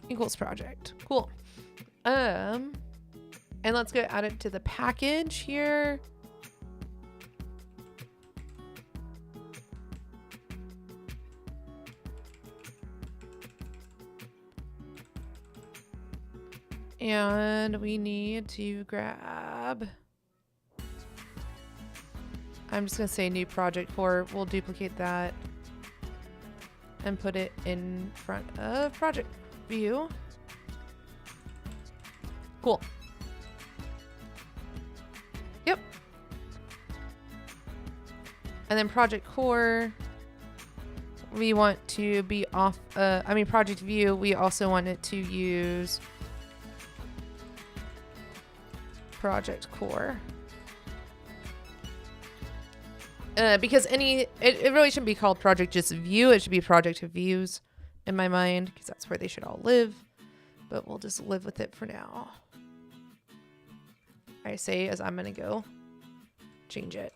Equals project. Cool. And let's go add it to the package here. And we need to grab, I'm just gonna say new project core. We'll duplicate that and put it in front of project view. Cool. Yep. And then project core, we want to be off, project view, we also want it to use project core. Because it really shouldn't be called project just view, it should be project views in my mind, because that's where they should all live. But we'll just live with it for now. I say as I'm gonna go change it.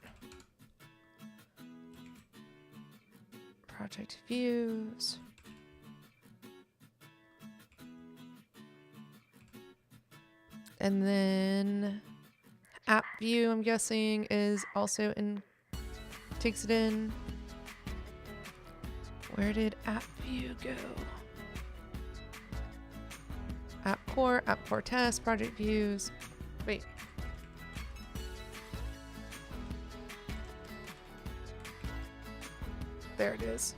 Project views. And then app view, I'm guessing, is also in, takes it in. Where did app view go? App core test, project views. Wait. There it is.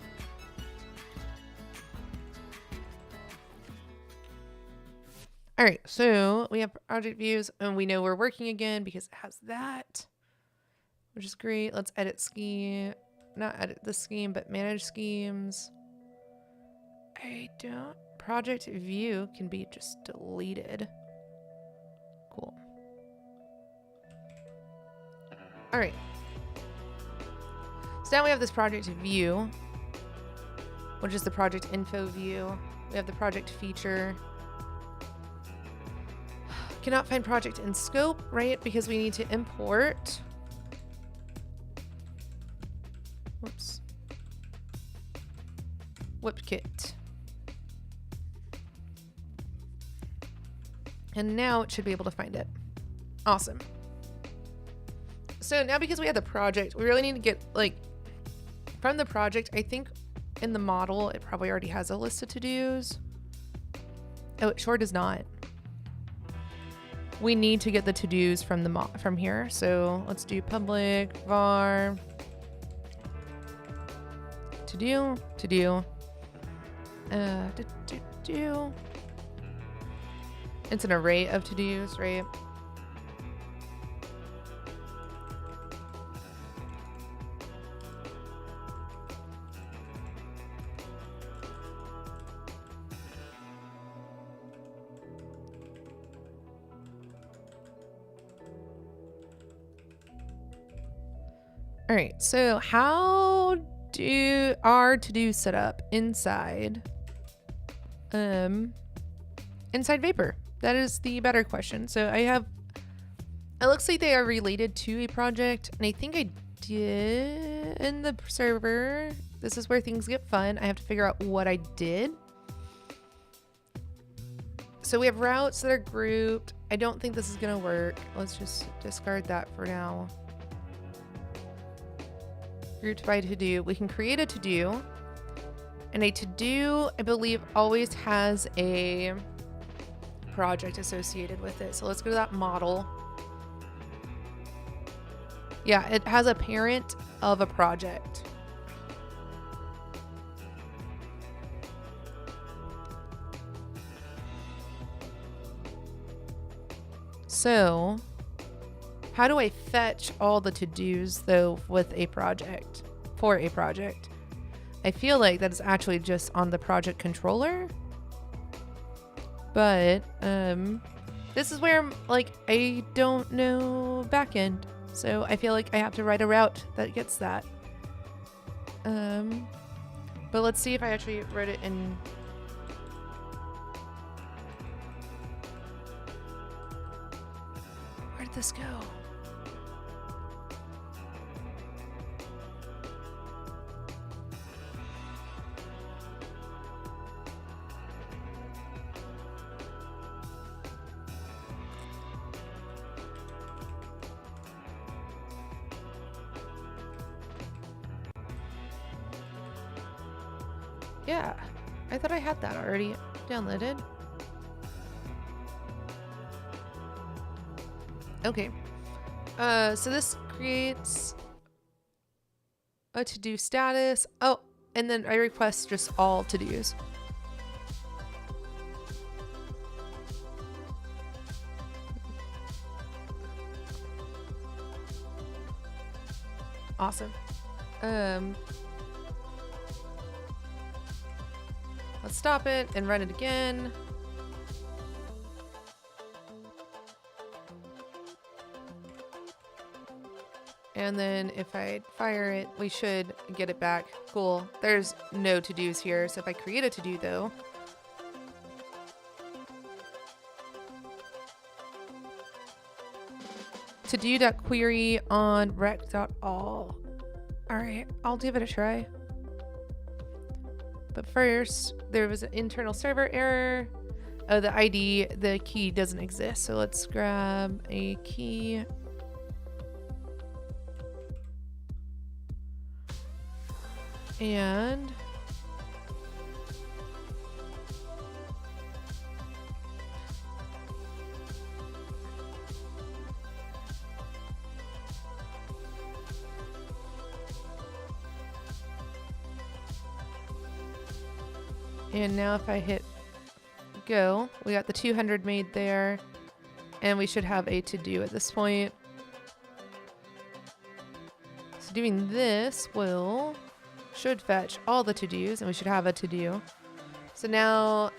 All right, so we have project views and we know we're working again because it has that, which is great. Let's edit scheme, not edit the scheme, but manage schemes. Project view can be just deleted. Cool. All right. So now we have this project view, which is the project info view. We have the project feature. Cannot find project in scope, right? Because we need to import. Whoops. WebKit. And now it should be able to find it. Awesome. So now because we have the project, we really need to get, like, from the project, I think in the model, it probably already has a list of to-dos. Oh, it sure does not. We need to get the to-dos from the from here. So let's do public var to-do. It's an array of to-dos, right? All right, so how do our to-do set up inside Vapor? That is the better question. So it looks like they are related to a project, and I think I did in the server. This is where things get fun. I have to figure out what I did. So we have routes that are grouped. I don't think this is gonna work. Let's just discard that for now. Grouped by to-do. We can create a to-do, and a to-do, I believe, always has a project associated with it. So let's go to that model. Yeah, it has a parent of a project. So how do I fetch all the to-dos though with a project, for a project? I feel like that is actually just on the project controller. But this is where like I don't know backend, so I feel like I have to write a route that gets that. But let's see if I actually wrote it in. Where did this go? Yeah, I thought I had that already downloaded. Okay. So this creates a to-do status. Oh, and then I request just all to-dos. Awesome. Let's stop it and run it again. And then if I fire it, we should get it back. Cool. There's no to-dos here. So if I create a to-do though, to-do.query on rec.all. All right, I'll give it a try. But first, there was an internal server error. Oh, the ID, the key doesn't exist. So let's grab a key. And now if I hit go, we got the 200 made there, and we should have a to-do at this point. So doing this should fetch all the to-dos, and we should have a to-do. So now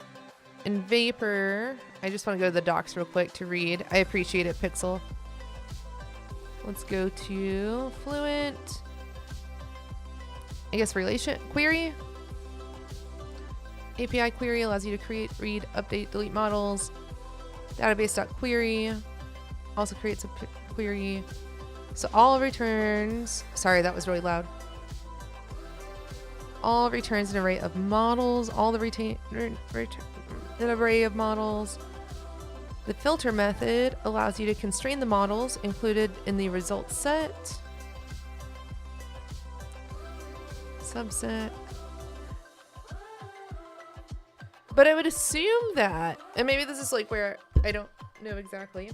in Vapor, I just want to go to the docs real quick to read. I appreciate it, Pixel. Let's go to Fluent. I guess relation query. API query allows you to create, read, update, delete models. Database.query also creates a query. So all returns, sorry, that was really loud. All returns an array of models, all the an array of models. The filter method allows you to constrain the models included in the result set. Subset. But I would assume that, and maybe this is like where I don't know exactly.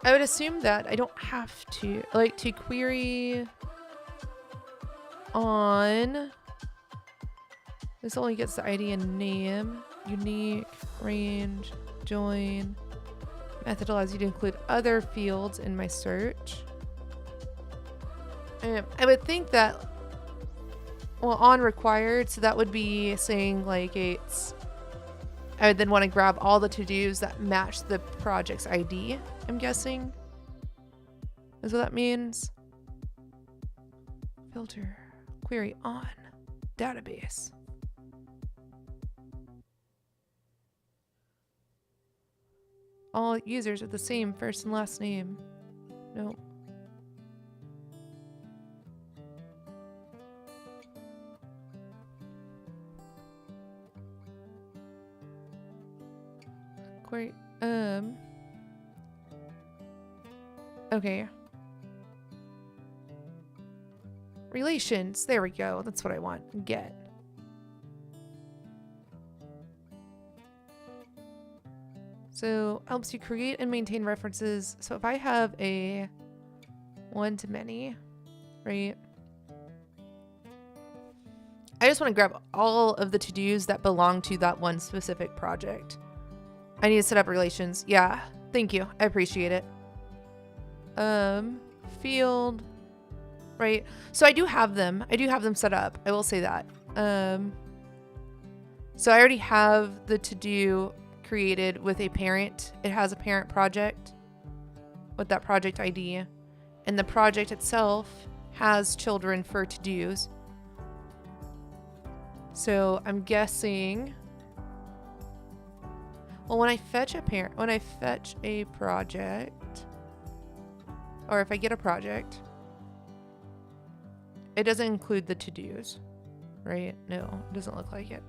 I would assume that I don't have to, like, to query on, this only gets the ID and name, unique, range, join. Method allows you to include other fields in my search. I would think that, well, on required, so that would be saying like it's, I would then want to grab all the to-dos that match the project's ID, I'm guessing. Is what that means. Filter, query on, database. All users with the same first and last name. No. Query, okay. Relations, there we go. That's what I want. Get. So helps you create and maintain references. So if I have a one-to-many, right? I just want to grab all of the to-dos that belong to that one specific project. I need to set up relations. Yeah, thank you. I appreciate it. Field, right? So I do have them. I do have them set up. I will say that. So I already have the to-do created with a parent. It has a parent project with that project ID, and the project itself has children for to-dos. So I'm guessing, well, when I fetch a project, or if I get a project, it doesn't include the to-dos, right? No, it doesn't look like it.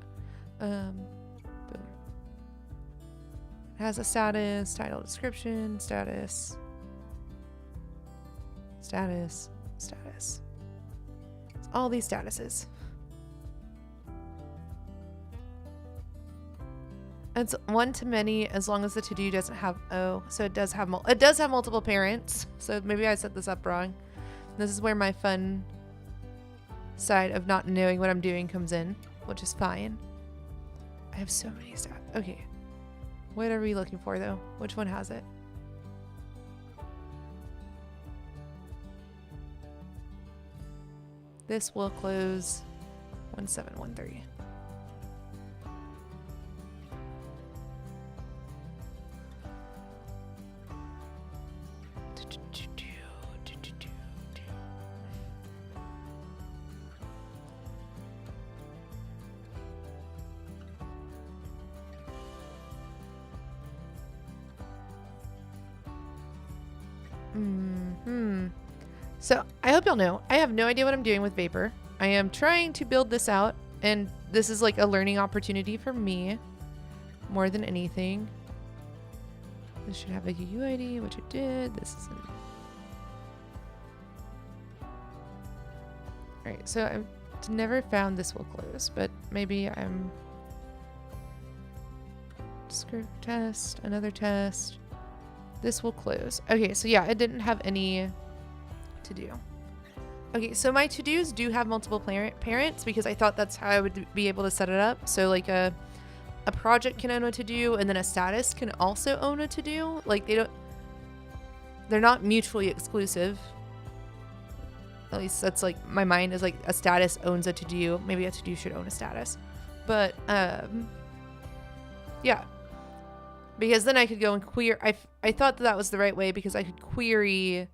Boom. It has a status, title, description, status. It's all these statuses. It's one to many as long as the to-do doesn't have so it does have multiple parents. So maybe I set this up wrong. This is where my fun side of not knowing what I'm doing comes in, which is fine. I have so many stats. Okay. What are we looking for though? Which one has it? This will close 1713. So I hope y'all know, I have no idea what I'm doing with Vapor. I am trying to build this out, and this is like a learning opportunity for me more than anything. This should have a UUID, which it did. This isn't. Alright, so I've never found this will close, but maybe I'm... Script test, another test. This will close. Okay, so yeah, it didn't have any to do. Okay, so my to-dos do have multiple parents because I thought that's how I would be able to set it up. So like a project can own a to-do, and then a status can also own a to-do. Like they're not mutually exclusive. At least that's like my mind is like a status owns a to-do. Maybe a to-do should own a status. But yeah. Because then I could go and query. I thought that was the right way because I could query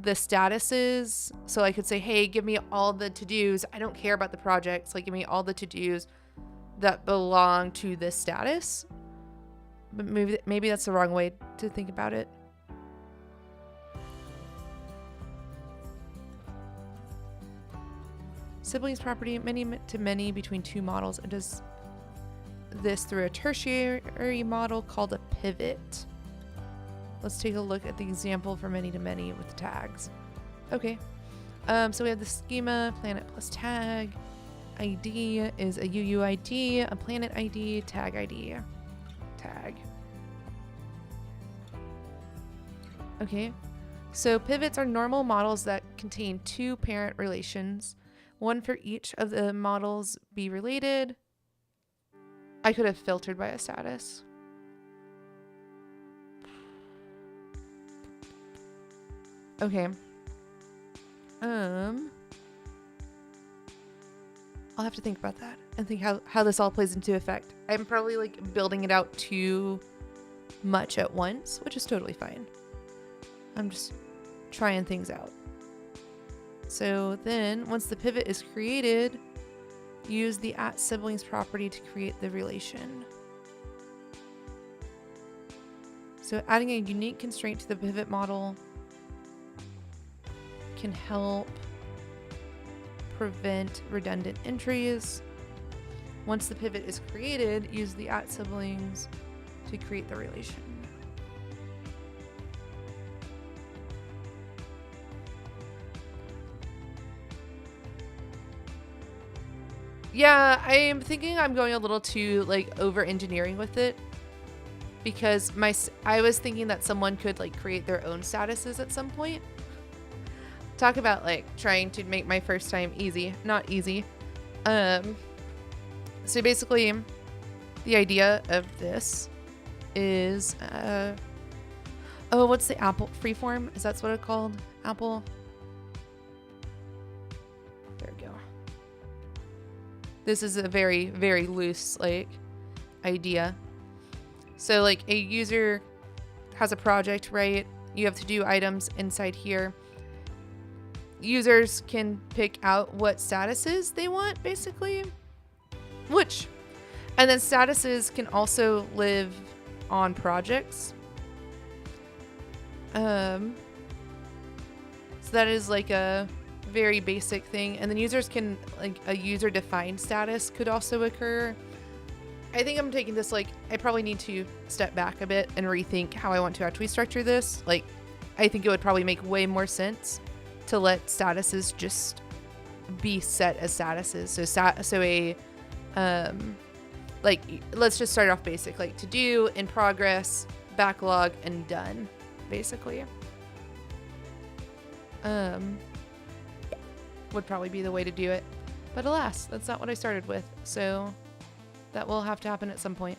the statuses. So I could say, hey, give me all the to-dos. I don't care about the projects. Like, give me all the to-dos that belong to this status. But maybe that's the wrong way to think about it. Siblings property, many to many between two models. It does this through a tertiary model called a pivot. Let's take a look at the example for many to many with the tags. Okay, so we have the schema, planet plus tag. ID is a UUID, a planet ID, tag ID, tag. Okay, so pivots are normal models that contain two parent relations. One for each of the models be related. I could have filtered by a status. Okay. I'll have to think about that and think how this all plays into effect. I'm probably like building it out too much at once, which is totally fine. I'm just trying things out. So then once the pivot is created, use the @siblings property to create the relation. So adding a unique constraint to the pivot model can help prevent redundant entries. Once the pivot is created, use the @siblings to create the relation. Yeah, I'm thinking I'm going a little too like over engineering with it because I was thinking that someone could like create their own statuses at some point. Talk about like trying to make my first time easy, not easy. So basically the idea of this is, oh, what's the Apple freeform? Is that what it's called? Apple. There we go. This is a very, very loose like idea. So like a user has a project, right? You have to do items inside here. Users can pick out what statuses they want, basically. And then statuses can also live on projects. So that is like a very basic thing. And then users can, like a user defined status could also occur. I think I'm taking this, like, I probably need to step back a bit and rethink how I want to actually structure this. Like, I think it would probably make way more sense to let statuses just be set as statuses. Like, let's just start off basic, like to do, in progress, backlog, and done, basically. Would probably be the way to do it. But alas, that's not what I started with. So that will have to happen at some point.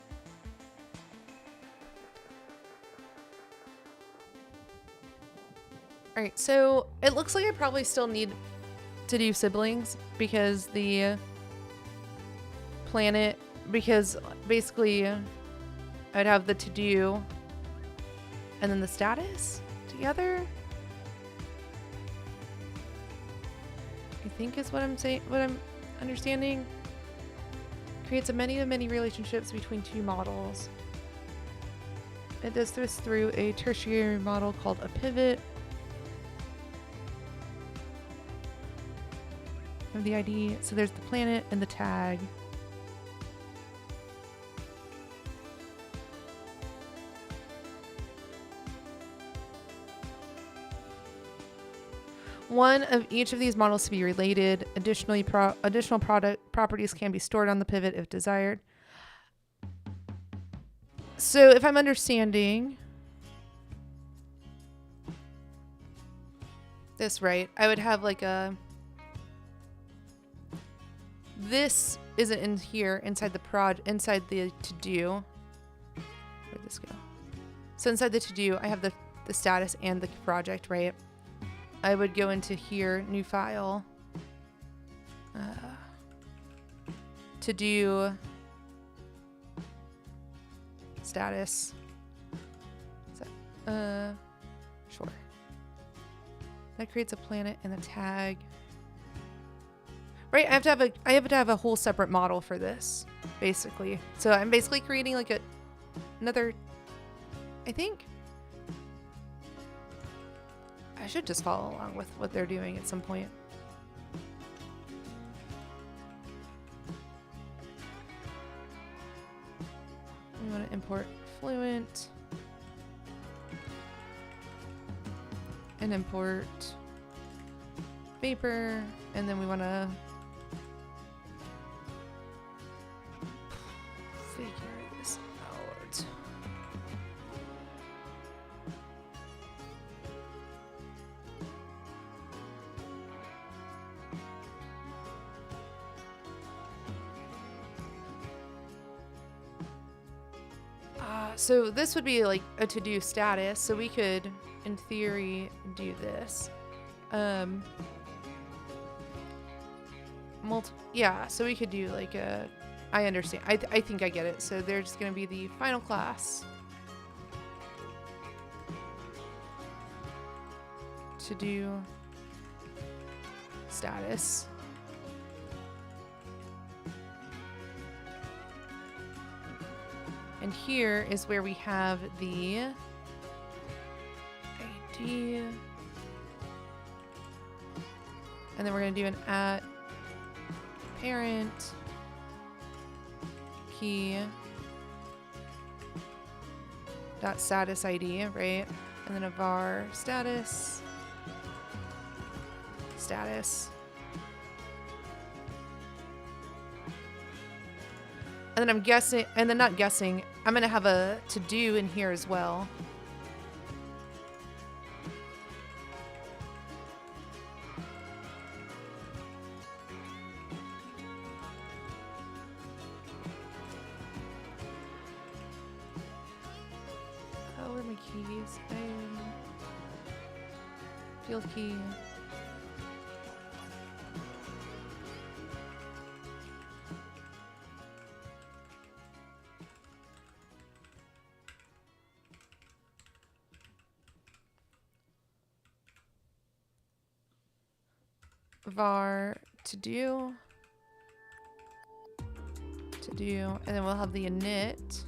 All right, so it looks like I probably still need to do siblings because the planet, because basically I'd have the to do and then the status together. I think is what I'm saying, what I'm understanding. Creates a many of many relationships between two models. It does this through a tertiary model called a pivot. Of the ID, so there's the planet and the tag. One of each of these models to be related. Additionally, additional product properties can be stored on the pivot if desired. So if I'm understanding this right, I would have like a, this isn't in here inside the inside the to do. Where'd this go? So inside the to do, I have the status and the project, right? I would go into here, new file, to do status. Is that, sure. That creates a planet and a tag. Right, I have to have a whole separate model for this, basically. So I'm basically creating like another, I think. I should just follow along with what they're doing at some point. We want to import Fluent and import Vapor, and then we want to figure this out. So this would be like a to-do status, so we could, in theory, do this. Yeah, so we could do like a, I understand. I think I get it. So there's going to be the final class. To do status. And here is where we have the ID. And then we're going to do an at parent key dot status ID, right? And then a var status. And then I'm guessing, and then not guessing, I'm going to have a to do in here as well. Oh, where are my keys? Field key. var to do, and then we'll have the init.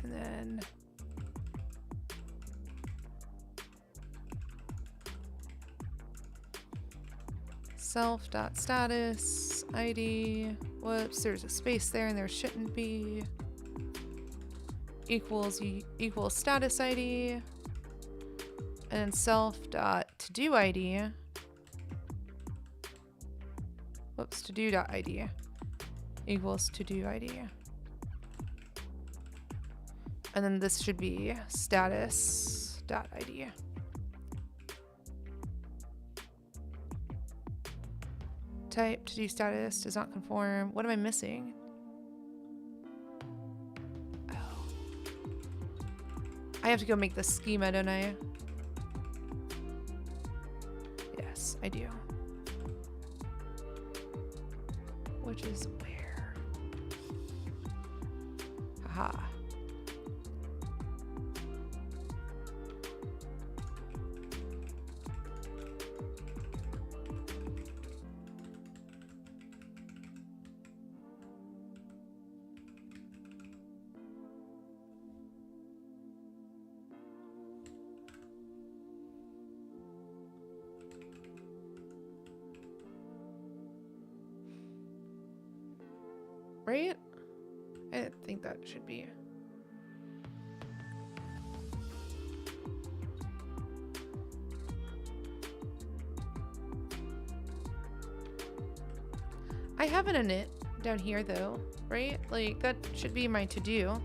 And then self.status ID. Whoops, there's a space there and there shouldn't be. Equals status ID. And then self.todo ID. Whoops, to-do.id equals to-do ID. And then this should be status.id. Type to-do status does not conform. What am I missing? Oh. I have to go make the schema, don't I? Yes, I do. Which is where? Haha. Right? I think that should be. I have an init down here though, right? Like that should be my to-do.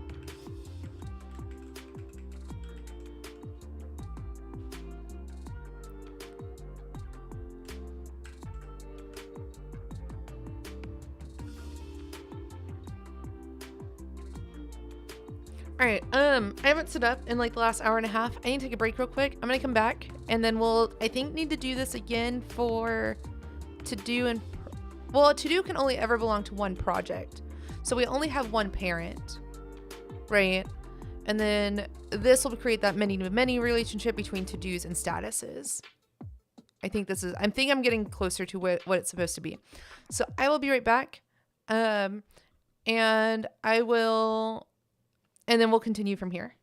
All right, I haven't stood up in like the last hour and a half. I need to take a break real quick. I'm gonna come back and then we'll, I think, need to do this again for to-do and, well, to-do can only ever belong to one project. So we only have one parent, right? And then this will create that many-to-many relationship between to-dos and statuses. I think this is, I'm getting closer to what it's supposed to be. So I will be right back. And I will, and then we'll continue from here.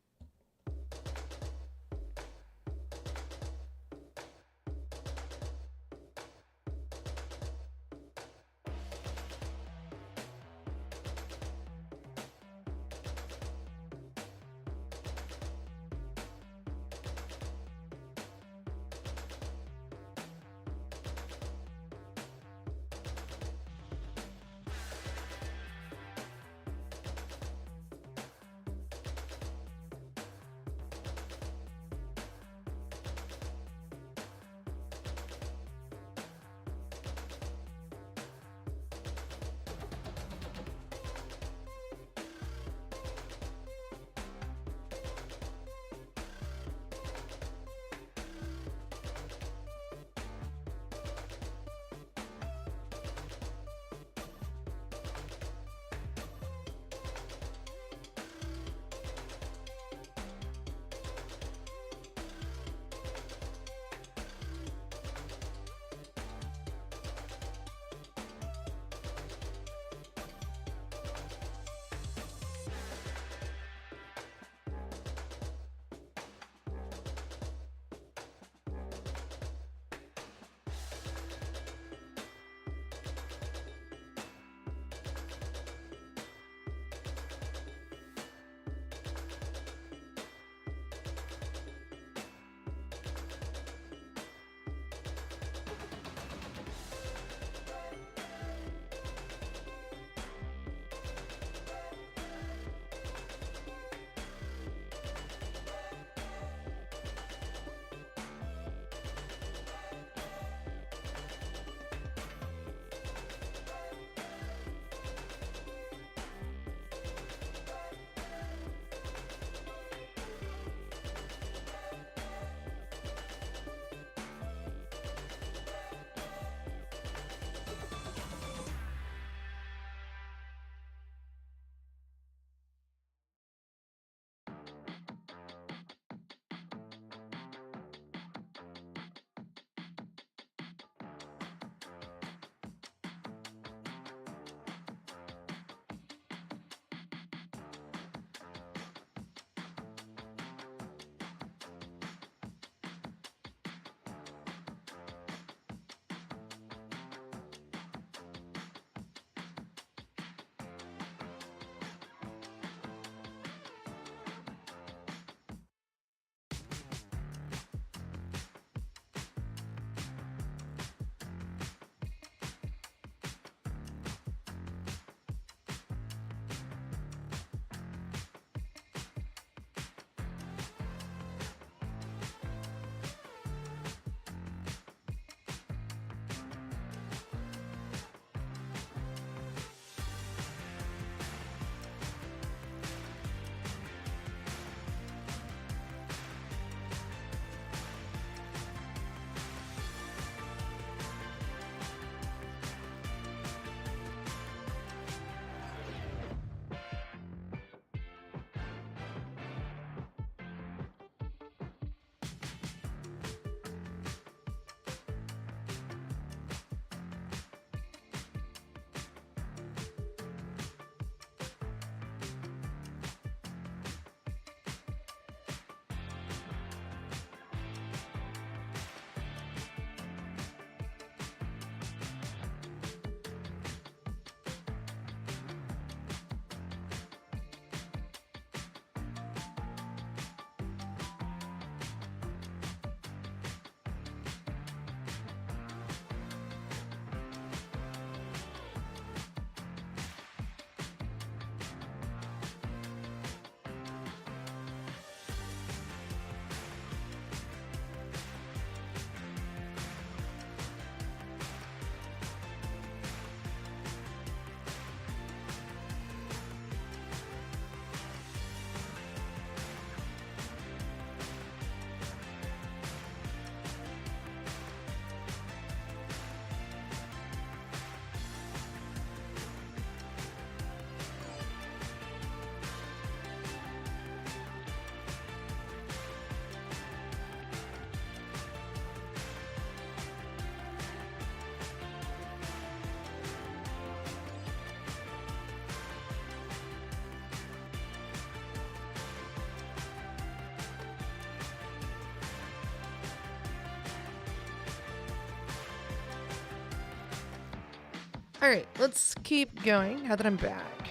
All right, let's keep going now that I'm back.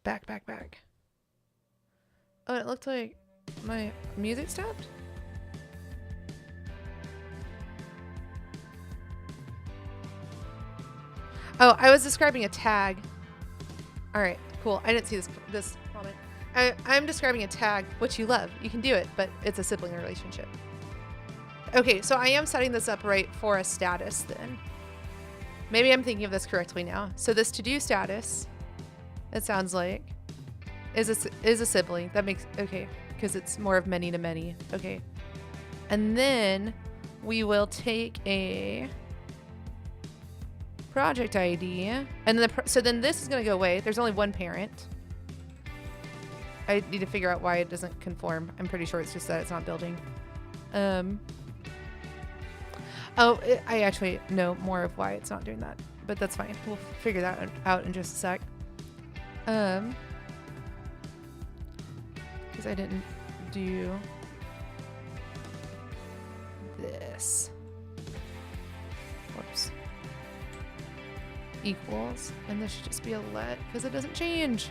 Back. Oh, it looked like my music stopped? Oh, I was describing a tag. All right, cool. I didn't see this comment. I'm describing a tag, which you love. You can do it, but it's a sibling relationship. Okay, so I am setting this up right for a status then. Maybe I'm thinking of this correctly now. So this to-do status, it sounds like, is a sibling. That makes, okay, because it's more of many to many. Okay. And then we will take a project ID, and then so then this is going to go away. There's only one parent. I need to figure out why it doesn't conform. I'm pretty sure it's just that it's not building. I actually know more of why it's not doing that, but that's fine. We'll figure that out in just a sec. Because I didn't do this. Whoops. Equals, and this should just be a let because it doesn't change.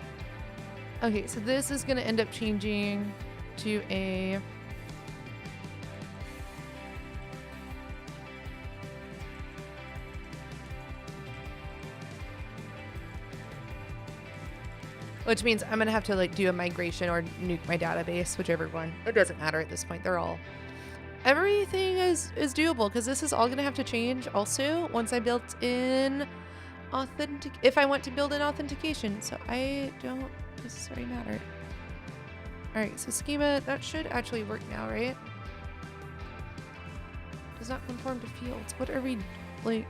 Okay, so this is going to end up changing to a which means I'm going to have to like do a migration or nuke my database, whichever one. It doesn't matter at this point. Everything is doable because this is all going to have to change also once I built in if I want to build in authentication. So I don't necessarily matter. All right, so schema, that should actually work now, right? Does not conform to fields. What are we like?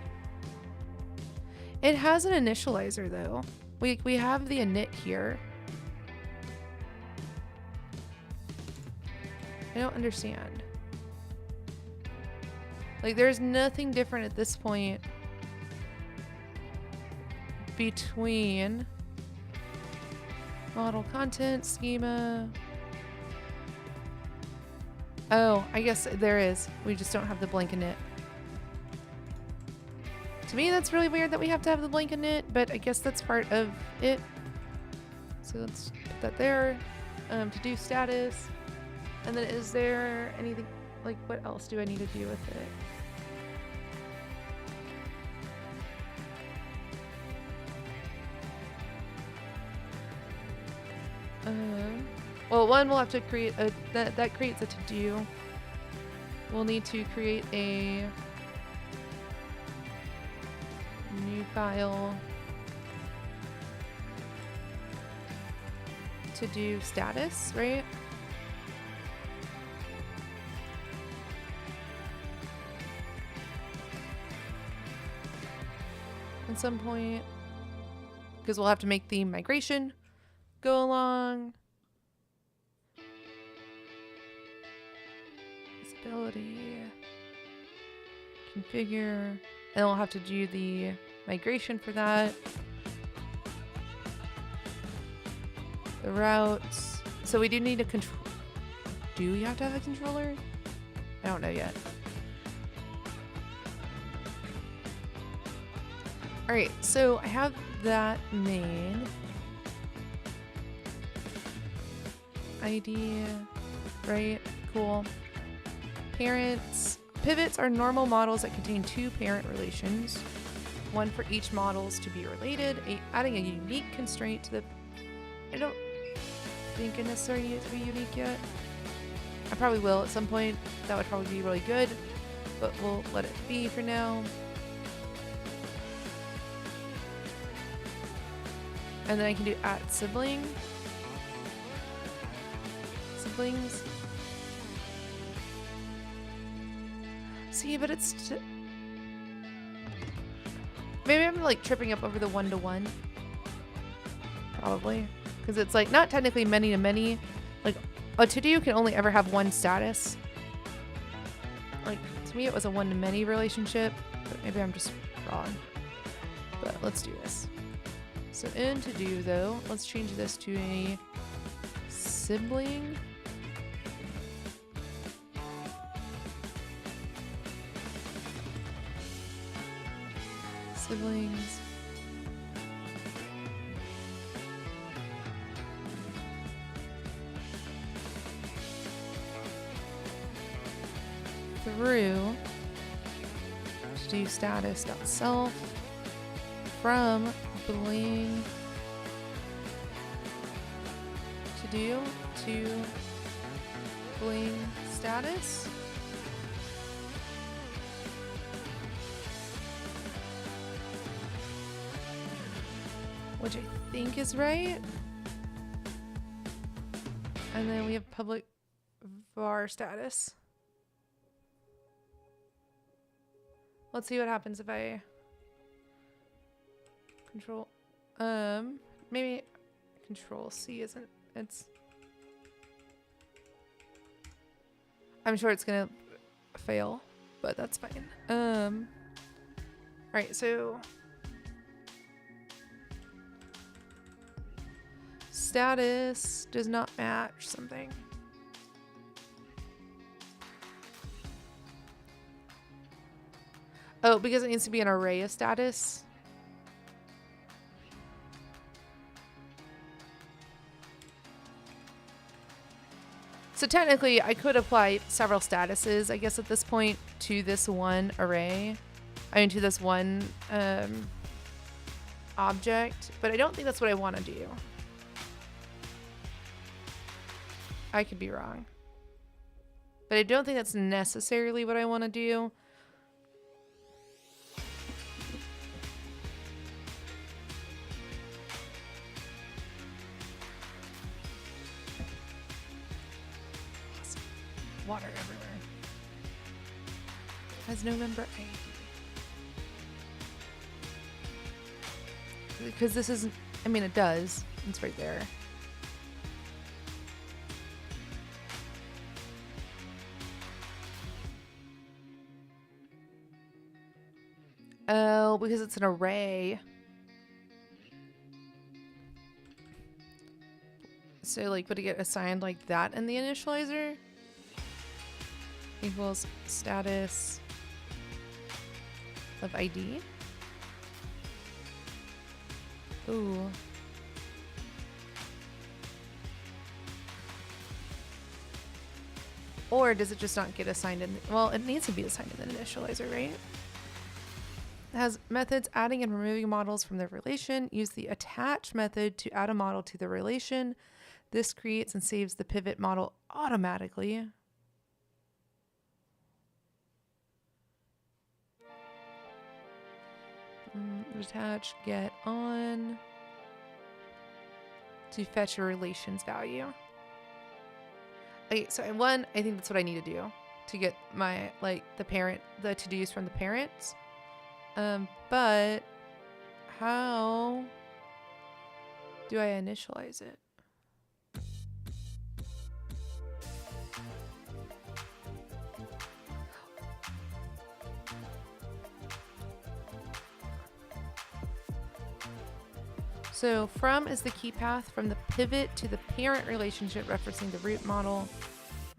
It has an initializer though. We have the init here. I don't understand. Like there's nothing different at this point between model content, schema. Oh, I guess there is. We just don't have the blank init. To me, that's really weird that we have to have the blank init, but I guess that's part of it. So let's put that there. To do status. And then is there anything, like what else do I need to do with it? Well, one, we'll have to create a, that creates a to-do. We'll need to create a new file to do status, right? At some point, because we'll have to make the migration go along. Visibility, configure, and we'll have to do the migration for that. The routes. So we do need a control. Do we have to have a controller? I don't know yet. All right, so I have that made. ID, right? Cool. Parents. Pivots are normal models that contain two parent relations, one for each models to be related, adding a unique constraint to the... I don't think it necessarily needs to be unique yet. I probably will at some point. That would probably be really good, but we'll let it be for now. And then I can do @sibling. Siblings. See, but it's... Maybe I'm like tripping up over the one-to-one. Probably. Because it's like not technically many to many. Like a to-do can only ever have one status. Like to me it was a one-to-many relationship. But maybe I'm just wrong. But let's do this. So in to-do though, let's change this to a sibling. siblings. Through to do status.self from bling to do to bling status. Which I think is right. And then we have public var status. Let's see what happens if I control, maybe control C isn't, I'm sure it's gonna fail, but that's fine. Alright, so status does not match something. Oh, because it needs to be an array of status. So technically, I could apply several statuses, I guess, at this point to this one array. I mean, to this one object. But I don't think that's what I want to do. I could be wrong. But I don't think that's necessarily what I want to do. Water everywhere. Has no member ID. Because this isn't, I mean, it does. It's right there. Oh, because it's an array. So, like, would it get assigned like that in the initializer? Equals status of ID. Ooh. Or does it just not get assigned in? Well, it needs to be assigned in the initializer, right? It has methods adding and removing models from their relation. Use the attach method to add a model to the relation. This creates and saves the pivot model automatically. Attach get on to fetch a relations value. Okay, so I think that's what I need to do to get my, like, the to-dos from the parents. But how do I initialize it? So from is the key path from the pivot to the parent relationship, referencing the root model,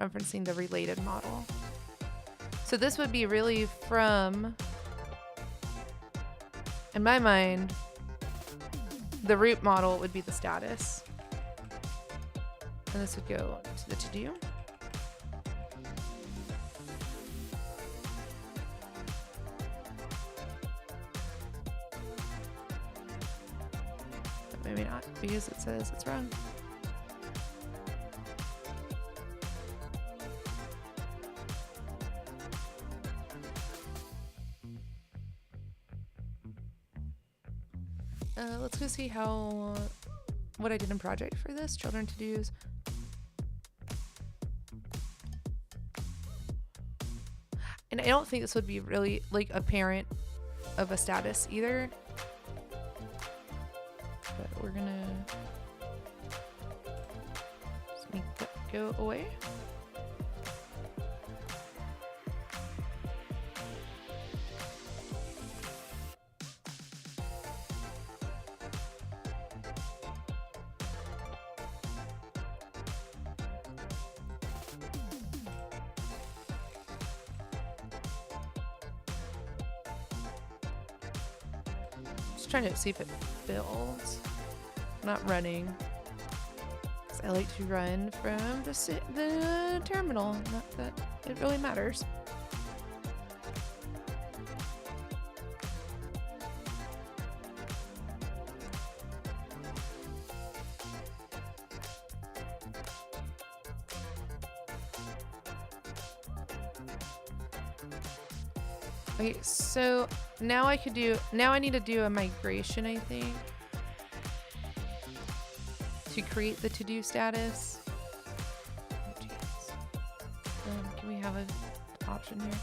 referencing the related model. So this would be really from, in my mind, the root model would be the status. And this would go to the to-do. Maybe not, because it says it's wrong. Let's go see what I did in project for this. Children to-dos. And I don't think this would be really like a parent of a status either. But we're gonna just make that go away. just trying to see if it builds. I'm not running. 'Cause I like to run from the terminal. Not that it really matters. Okay, so now I need to do a migration, I think, to create the to-do status. Oh, jeez. Can we have an option here?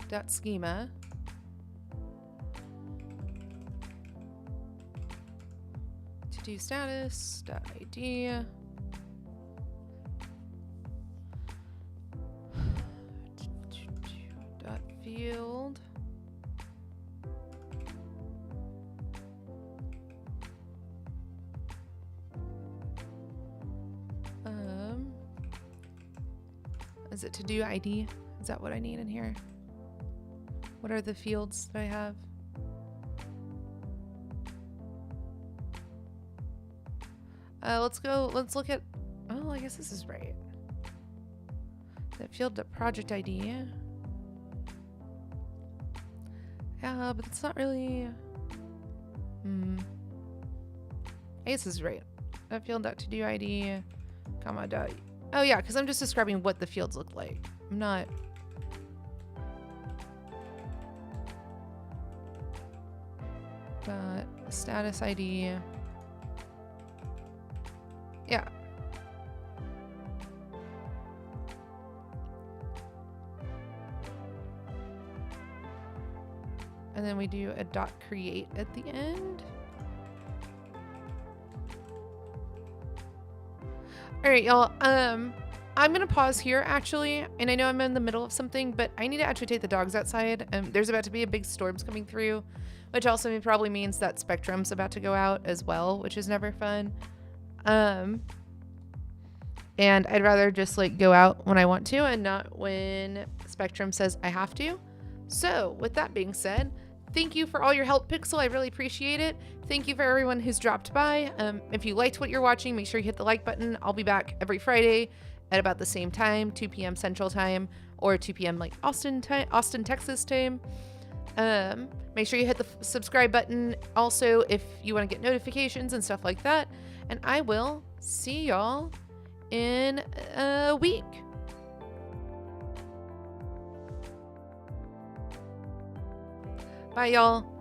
Dot schema. To do status. Dot ID. Dot field. Is it to do ID? Is that what I need in here? What are the fields that I have? Let's look at, oh, I guess this is right. That field to project ID. Yeah, but it's not really, I guess this is right. That field dot to do ID, comma dot, oh yeah, because I'm just describing what the fields look like. I'm not, status ID. Yeah. And then we do a dot create at the end. All right, y'all. I'm gonna pause here actually, and I know I'm in the middle of something, but I need to actually take the dogs outside. There's about to be a big storms coming through, which also probably means that Spectrum's about to go out as well, which is never fun. And I'd rather just like go out when I want to and not when Spectrum says I have to. So with that being said, thank you for all your help, Pixel. I really appreciate it. Thank you for everyone who's dropped by. If you liked what you're watching, make sure you hit the like button. I'll be back every Friday at about the same time, 2 p.m. Central Time, or 2 p.m. like Austin, Texas time. Make sure you hit the subscribe button also if you want to get notifications and stuff like that. And I will see y'all in a week. Bye, y'all.